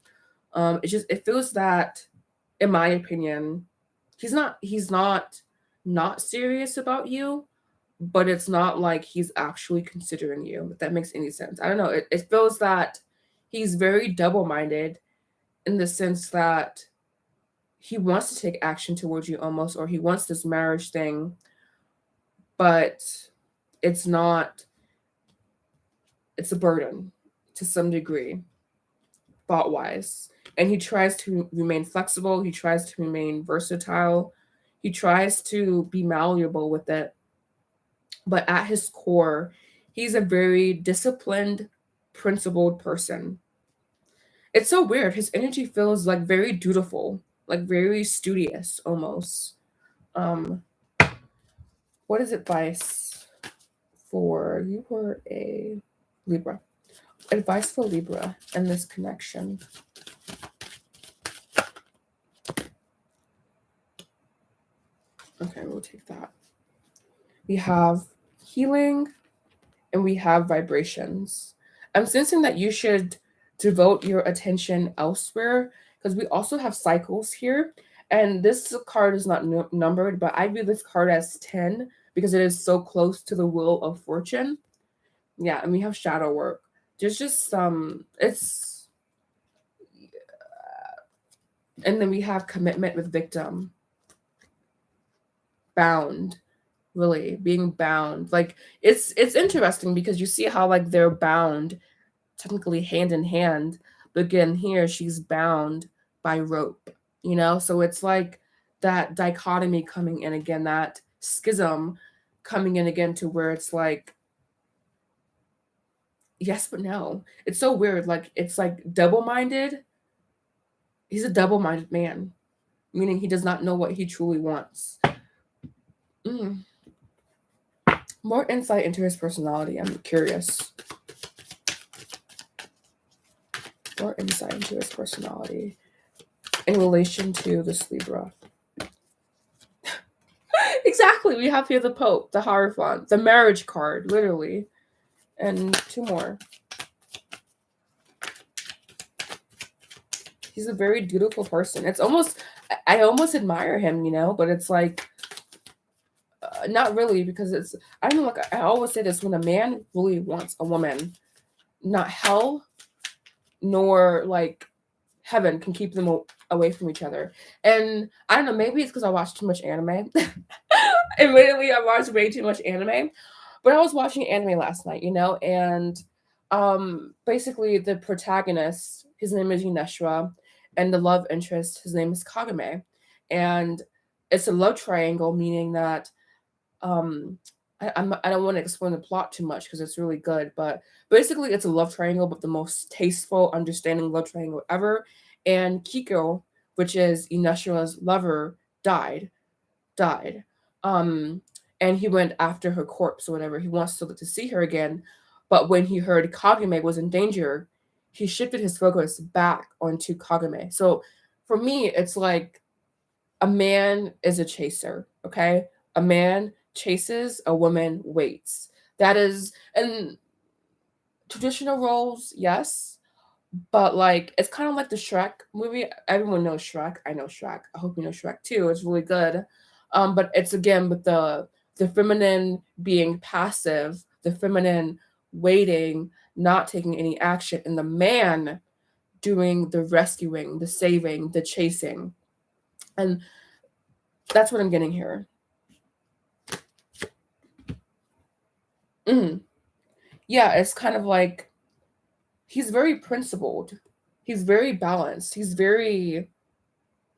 It feels that, in my opinion, he's not serious about you, but it's not like he's actually considering you, if that makes any sense. I don't know. It feels that he's very double-minded in the sense that he wants to take action towards you almost, or he wants this marriage thing, but it's not, it's a burden to some degree, thought wise. And he tries to remain flexible, he tries to remain versatile, he tries to be malleable with it. But at his core, he's a very disciplined, principled person. It's so weird. His energy feels like very dutiful, like very studious almost. Um, what is advice for you were a Libra? Advice for Libra and this connection. Okay, we'll take that. We have healing and we have vibrations. I'm sensing that you should devote your attention elsewhere because we also have cycles here. And this card is not numbered, but I view this card as 10 because it is so close to the Wheel of Fortune. Yeah, and we have shadow work. There's just it's, and then we have commitment with victim. Bound, really being bound. Like it's interesting because you see how like they're bound technically hand in hand, but again here she's bound by rope, so it's like that dichotomy coming in again, that schism coming in again, to where it's like yes but no. It's so weird, like it's like double-minded. He's a double-minded man, meaning he does not know what he truly wants. More insight into his personality. I'm curious. More insight into his personality in relation to this Libra. Exactly. We have here the Pope, the Hierophant, the marriage card, literally. And two more. he's a very dutiful person. It's almost, I almost admire him, you know, but it's like, not really, because it's, I don't know, like I always say this, when a man really wants a woman, not hell nor like heaven can keep them away from each other. And I don't know, maybe it's because I watched too much anime. Admittedly, I watched way too much anime, but I was watching anime last night, you know, and basically the protagonist, his name is Yunesha, and the love interest, his name is Kagame, and it's a love triangle, meaning that um I don't want to explain the plot too much because it's really good, but basically it's a love triangle, but the most tasteful, understanding love triangle ever. And Kiko, which is Ineshima's lover, died. Um, and he went after her corpse or whatever. He wants to see her again, but when he heard Kagame was in danger, he shifted his focus back onto Kagame. So for me, it's like a man is a chaser, okay? A man chases, a woman waits. That is, and traditional roles, yes, but like it's kind of like the Shrek movie. Everyone knows Shrek. I know Shrek. I hope you know Shrek too. It's really good. But it's again with the feminine being passive, the feminine waiting, not taking any action, and the man doing the rescuing, the saving, the chasing. And that's what I'm getting here. Yeah, it's kind of like he's very principled. He's very balanced. He's very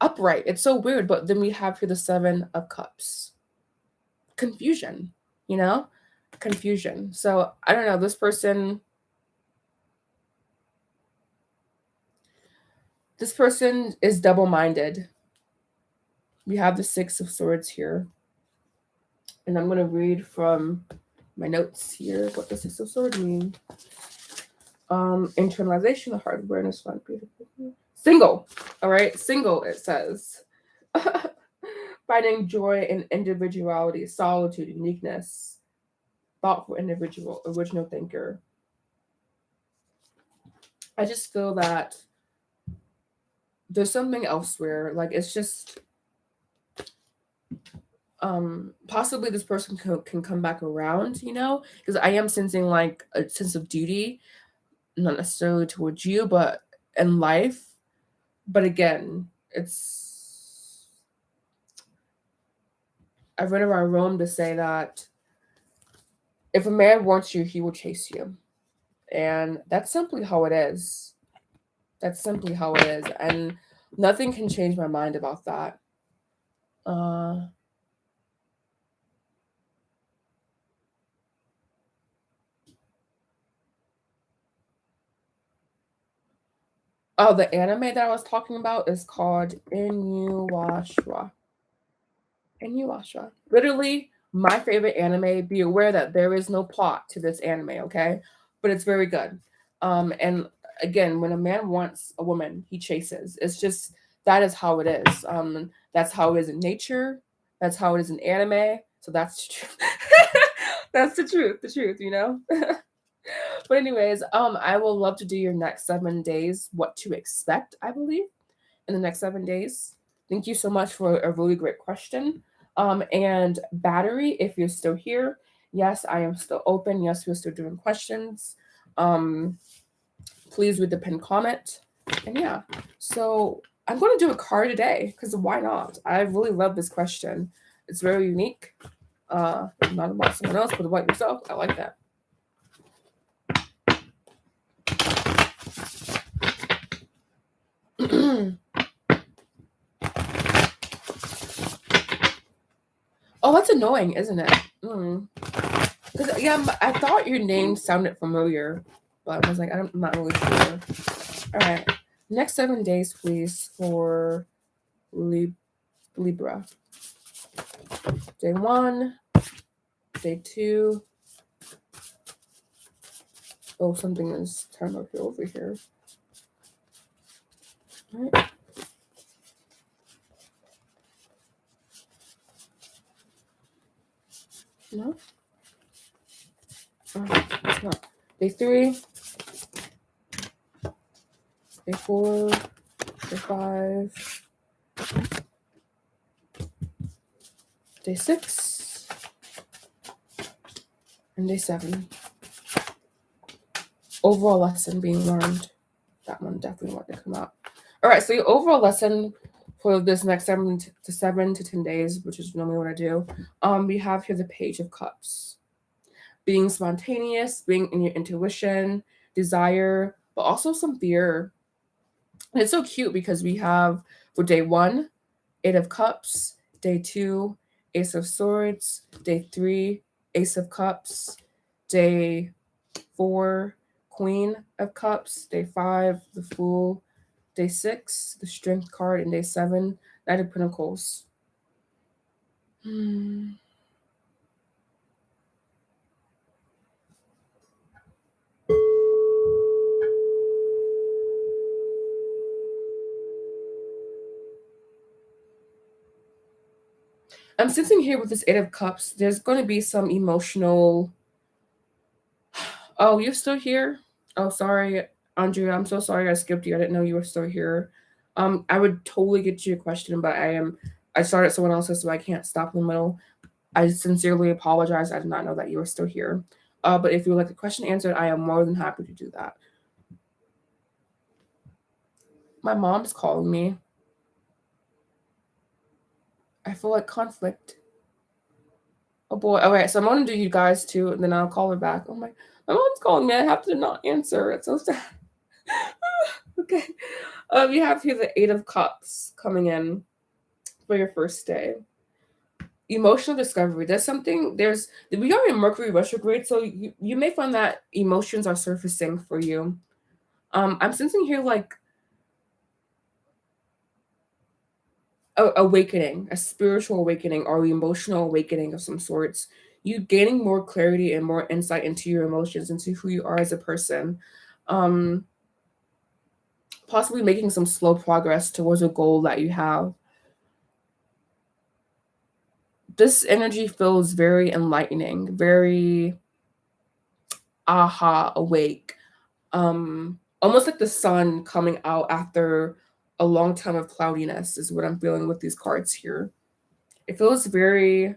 upright. It's so weird, but then we have here the 7 of Cups. Confusion, you know? Confusion. So, I don't know, this person is double-minded. We have the 6 of Swords here. And I'm going to read from my notes here. What does 6 of Swords mean? Internalization, the heart awareness, fun, beautiful. Single. All right, single, it says. Finding joy in individuality, solitude, uniqueness, thoughtful individual, original thinker. I just feel that there's something elsewhere. Like it's just possibly this person can come back around, you know, because I am sensing like a sense of duty, not necessarily towards you, but in life. But again, I've read around Rome to say that if a man wants you, he will chase you. And that's simply how it is. That's simply how it is. And nothing can change my mind about that. Oh, the anime that I was talking about is called Inuyasha. Inuyasha. Literally, my favorite anime. Be aware that there is no plot to this anime, okay? But it's very good. And again, when a man wants a woman, he chases. It's just that is how it is. That's how it is in nature. That's how it is in anime. So that's the truth. That's the truth, you know? But anyways, I will love to do your next 7 days, what to expect, I believe, in the next 7 days. Thank you so much for a really great question. And Battery, if you're still here, yes, I am still open. Yes, we're still doing questions. Please read the pinned comment. And yeah, so I'm going to do a card today because why not? I really love this question. It's very unique. Not about someone else, but about yourself. I like that. Oh, that's annoying, isn't it? Because yeah, I thought your name sounded familiar, but I was like, I'm not really sure. All right, next 7 days, please, for Libra. Day 1, day 2. Oh, something is turned over here. All right. No? Oh, it's not. Day 3. Day 4. Day 5. Day 6. And day 7. Overall lesson being learned. That one definitely wanted to come out. All right, so your overall lesson for this next 7 to 10 days, which is normally what I do, we have here the Page of Cups. Being spontaneous, being in your intuition, desire, but also some fear. And it's so cute because we have, for day 1, 8 of Cups, day 2, Ace of Swords, day 3, Ace of Cups, day 4, Queen of Cups, day 5, the Fool, day 6, the Strength card, and day 7, Knight of Pentacles. I'm sitting here with this 8 of Cups. There's going to be some emotional... Oh, you're still here? Oh, sorry, Andrea. I'm so sorry I skipped you. I didn't know you were still here. I would totally get you a question, but I started someone else's, so I can't stop in the middle. I sincerely apologize. I did not know that you were still here. But if you would like the question answered, I am more than happy to do that. My mom's calling me. I feel like conflict. Oh boy. All right, so I'm going to do you guys too, and then I'll call her back. Oh my mom's calling me. I have to not answer. It's so sad. Okay. We have here the 8 of Cups coming in for your first day. Emotional discovery. We are in Mercury retrograde, so you may find that emotions are surfacing for you. I'm sensing here like awakening, a spiritual awakening or emotional awakening of some sorts. You gaining more clarity and more insight into your emotions, into who you are as a person. Possibly making some slow progress towards a goal that you have. This energy feels very enlightening, very aha, awake. Almost like the sun coming out after a long time of cloudiness is what I'm feeling with these cards here. It feels very...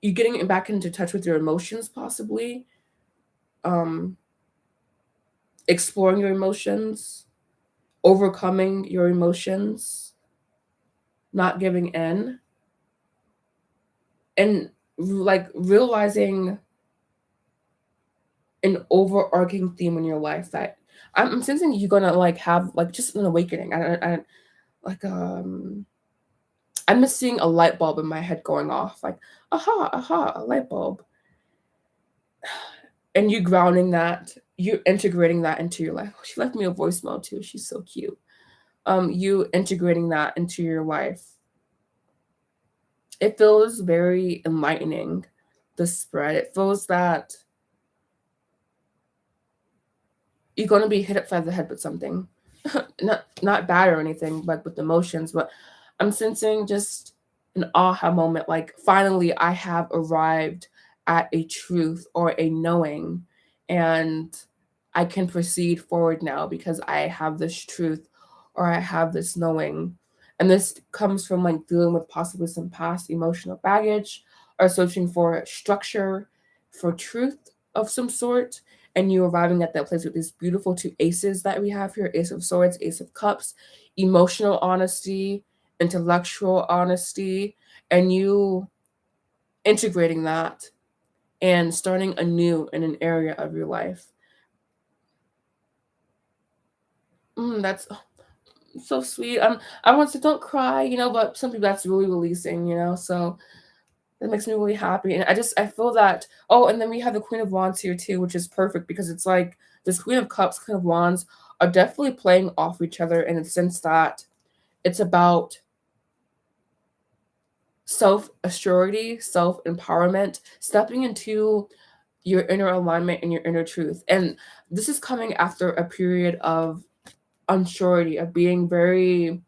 You're getting back into touch with your emotions, possibly. Exploring your emotions, overcoming your emotions, not giving in, and like realizing an overarching theme in your life that I'm sensing you're gonna like have like just an awakening. I'm just seeing a light bulb in my head going off, like aha, a light bulb. And you grounding that, you integrating that into your life. She left me a voicemail too. She's so cute. You integrating that into your life. It feels very enlightening, the spread. It feels that you're going to be hit upside the head with something. not bad or anything, like with emotions, but I'm sensing just an aha moment, like finally I have arrived at a truth or a knowing, and I can proceed forward now because I have this truth or I have this knowing. And this comes from like dealing with possibly some past emotional baggage or searching for structure, for truth of some sort, and you arriving at that place with these beautiful 2 aces that we have here, Ace of Swords, Ace of Cups, emotional honesty, intellectual honesty, and you integrating that and starting anew in an area of your life. That's so sweet. I want to don't cry, but some people that's really releasing, so that makes me really happy. And I feel that, and then we have the Queen of Wands here too, which is perfect because it's like this Queen of Cups, Queen of Wands are definitely playing off each other in the sense that it's about self-assurity, self-empowerment, stepping into your inner alignment and your inner truth. And this is coming after a period of unsurety, of being very,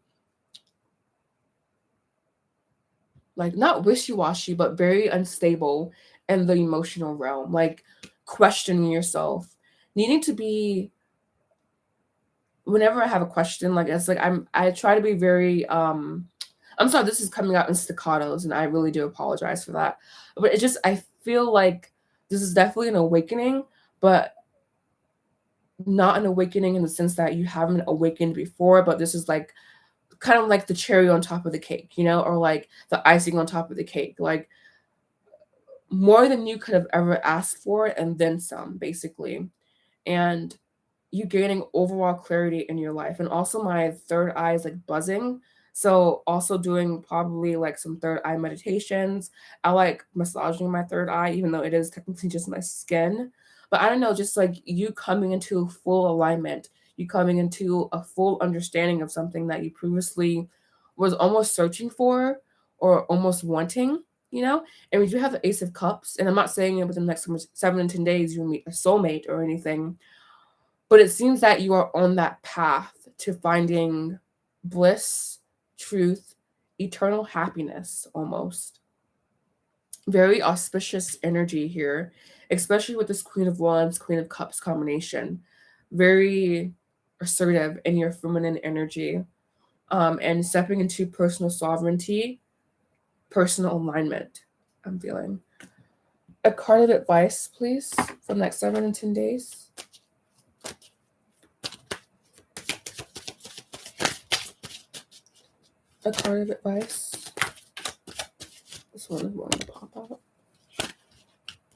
like, not wishy-washy, but very unstable in the emotional realm, like questioning yourself, needing to be whenever I have a question, like it's like I try to be very I'm sorry, this is coming out in staccatos, and I really do apologize for that. But it just, I feel like this is definitely an awakening, but not an awakening in the sense that you haven't awakened before, but this is like kind of like the cherry on top of the cake, you know, or like the icing on top of the cake, like more than you could have ever asked for and then some, basically. And you gaining overall clarity in your life. And also my third eye is like buzzing. So also doing probably like some third eye meditations. I like massaging my third eye, even though it is technically just my skin. But I don't know, just like you coming into full alignment, you coming into a full understanding of something that you previously was almost searching for or almost wanting, you know? And we do have the Ace of Cups. And I'm not saying it within the next 7 to 10 days you'll meet a soulmate or anything, but it seems that you are on that path to finding bliss, truth, eternal happiness almost. Very auspicious energy here, especially with this Queen of Wands, Queen of Cups combination. Very assertive in your feminine energy, and stepping into personal sovereignty, personal alignment, I'm feeling. A card of advice, please, for the next 7 to 10 days. A card of advice. This one is wanting to pop out.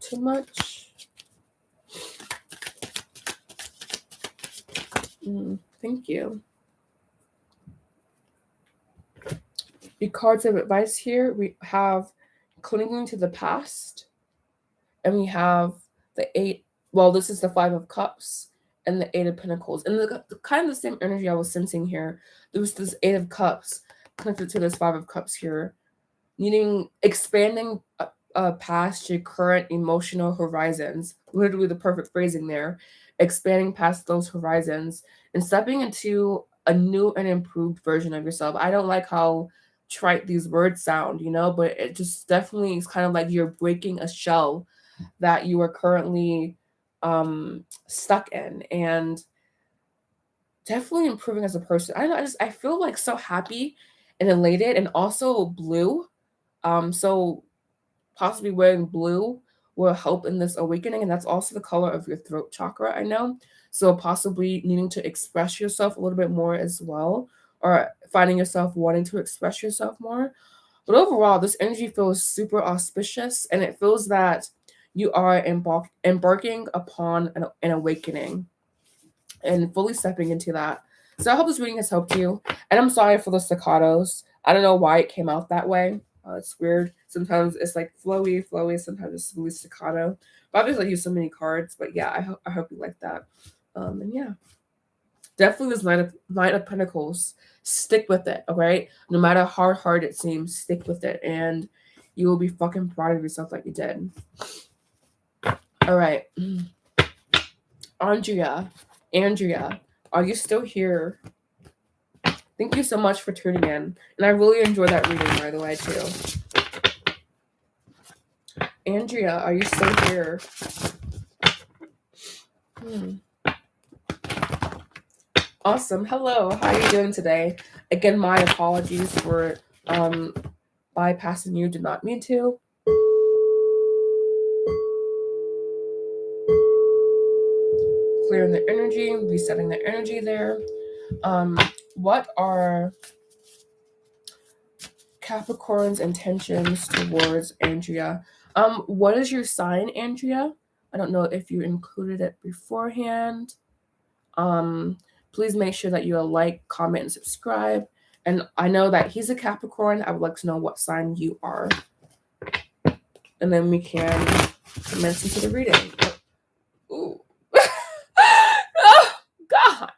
Too much. Thank you. The cards of advice here, we have clinging to the past, and we have the 8, well, this is the 5 of Cups and the 8 of Pentacles. And the kind of the same energy I was sensing here. There was this 8 of Cups connected to this 5 of Cups here, needing expanding past your current emotional horizons. Literally the perfect phrasing there. Expanding past those horizons and stepping into a new and improved version of yourself. I don't like how trite these words sound, you know, but it just definitely is kind of like you're breaking a shell that you are currently stuck in, and definitely improving as a person. I feel like so happy and elated, and also blue. So possibly wearing blue will help in this awakening, and that's also the color of your throat chakra, I know. So possibly needing to express yourself a little bit more as well, or finding yourself wanting to express yourself more. But overall, this energy feels super auspicious, and it feels that you are embarking upon an awakening and fully stepping into that. So I hope this reading has helped you. And I'm sorry for the staccatos. I don't know why it came out that way. It's weird. Sometimes it's like flowy. Sometimes it's really staccato. But I've just use so many cards. But yeah, I hope you like that. And yeah, definitely this Knight of Pentacles. Stick with it, okay? No matter how hard it seems, stick with it, and you will be fucking proud of yourself like you did. All right, Andrea, are you still here? Thank you so much for tuning in, and I really enjoyed that reading, by the way, too. Andrea, are you still here? Awesome. Hello. How are you doing today? Again, my apologies for bypassing you. Did not mean to. Clearing the energy, resetting the energy there. What are Capricorn's intentions towards Andrea? What is your sign, Andrea? I don't know if you included it beforehand. Please make sure that you like, comment, and subscribe. And I know that he's a Capricorn. I would like to know what sign you are. And then we can commence into the reading. Ooh. Oh, God.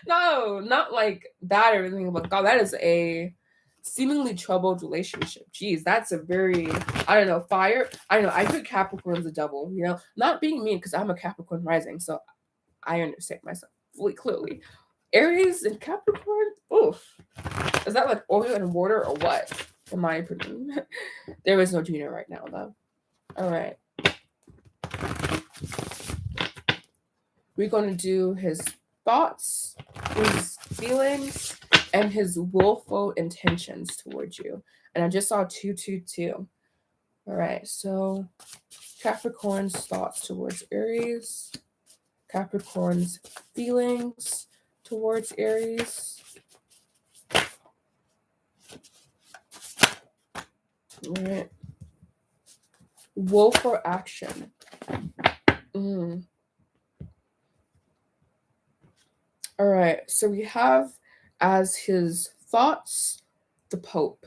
No, not like that or anything. But God, that is a seemingly troubled relationship. Jeez, that's a very, I don't know, fire. I know, I put Capricorn as a devil, you know, not being mean because I'm a Capricorn rising. So I understand myself fully clearly. Aries and Capricorn, oof. Is that like oil and water or what? In my opinion. There is no Gina right now, though. All right. We're going to do his thoughts, his feelings, and his willful intentions towards you. And I just saw 222. All right, so Capricorn's thoughts towards Aries, Capricorn's feelings towards Aries. All right. Willful action. All right, so we have as his thoughts the Pope,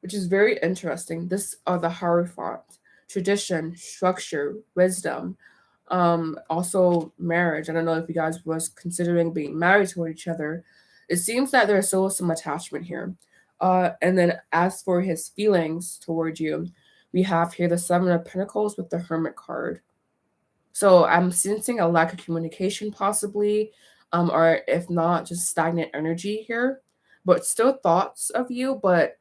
which is very interesting. This are the Hierophant, tradition, structure, wisdom, also marriage. I don't know if you guys was considering being married to each other. It seems that there's still some attachment here. And then as for his feelings towards you, we have here the Seven of Pentacles with the Hermit card. So I'm sensing a lack of communication possibly, or if not, just stagnant energy here, but still thoughts of you, but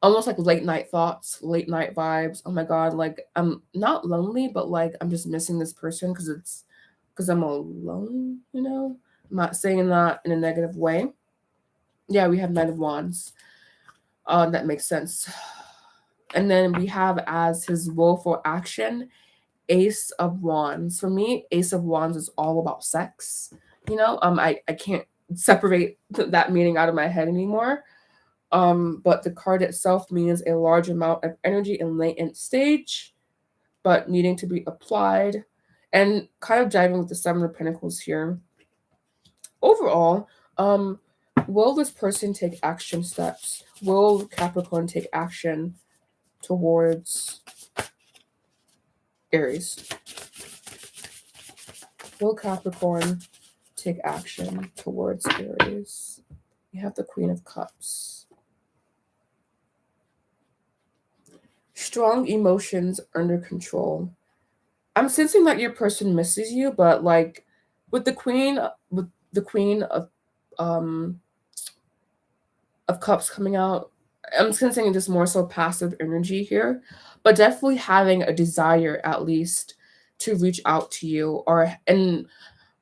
almost like late night thoughts, late night vibes. Oh my God, like I'm not lonely, but like I'm just missing this person because I'm alone, you know? I'm not saying that in a negative way. Yeah, we have Knight of Wands. That makes sense. And then we have as his willful action, Ace of Wands. For me, Ace of Wands is all about sex. You know, I can't separate that meaning out of my head anymore. But the card itself means a large amount of energy in latent stage, but needing to be applied. And kind of diving with the Seven of Pentacles here. Overall, will this person take action steps? Will Capricorn take action towards Aries? Will Capricorn take action towards Aries? We have the Queen of Cups. Strong emotions under control. I'm sensing that your person misses you, but like with the Queen of Cups coming out, I'm sensing just more so passive energy here, but definitely having a desire at least to reach out to you, and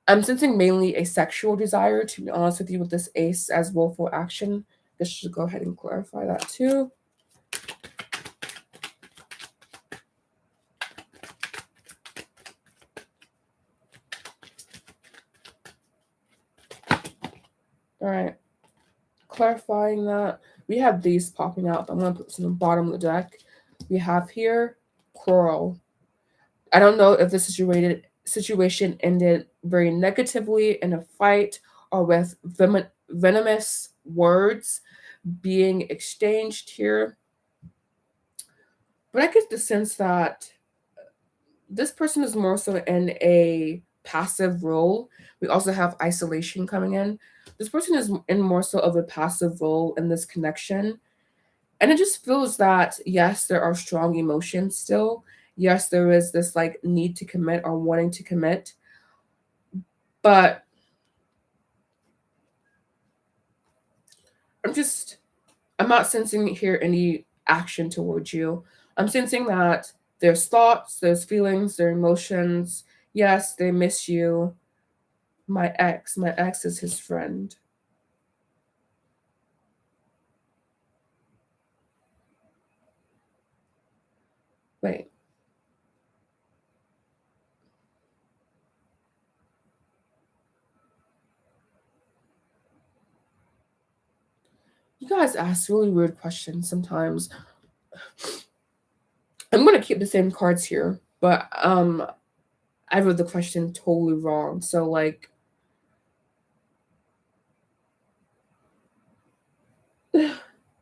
I'm sensing mainly a sexual desire, to be honest with you, with this Ace as willful action. This should go ahead and clarify that too. All right. Clarifying that, we have these popping out. I'm going to put this on the bottom of the deck. We have here Quarrel. I don't know if this situation ended very negatively in a fight or with venomous words being exchanged here. But I get the sense that this person is more so in a passive role. We also have isolation coming in. This person is in more so of a passive role in this connection. And it just feels that, yes, there are strong emotions still. Yes, there is this like need to commit or wanting to commit. But I'm not sensing here any action towards you. I'm sensing that there's thoughts, there's feelings, there's emotions. Yes, they miss you. My ex is his friend. Wait. You guys ask really weird questions sometimes. I'm going to keep the same cards here, but I wrote the question totally wrong. So like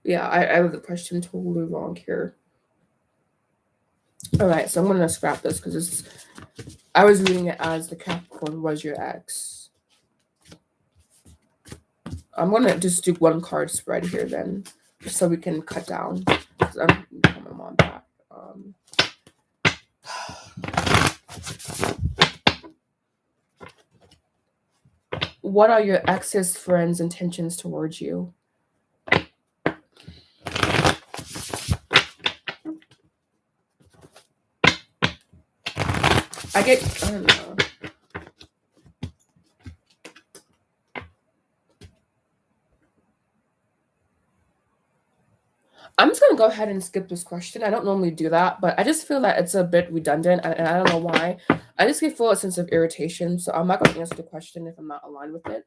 yeah, I wrote the question totally wrong here. All right, so I'm going to scrap this because I was reading it as the Capricorn was your ex. I'm going to just do one card spread here then, just so we can cut down. I'm my mom back. What are your ex's friends' intentions towards you? I don't know. just going to go ahead and skip this question. I don't normally do that, but I just feel that it's a bit redundant, and I don't know why. I just feel a sense of irritation, so I'm not going to answer the question if I'm not aligned with it,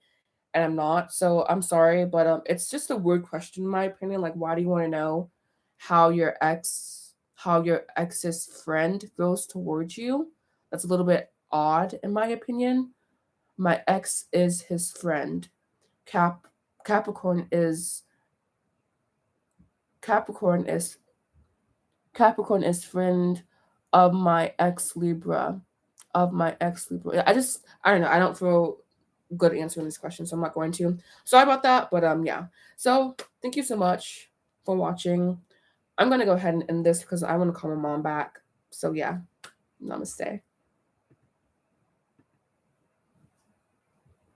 and I'm not. So I'm sorry, but it's just a weird question in my opinion. Like, why do you want to know how your ex's friend feels towards you? That's a little bit odd in my opinion. My ex is his friend. Capricorn is Capricorn is Capricorn is friend of my ex Libra. Of my ex Libra. I don't know. I don't feel good answering this question, so I'm not going to. Sorry about that, but yeah. So thank you so much for watching. I'm gonna go ahead and end this because I want to call my mom back. So yeah, namaste.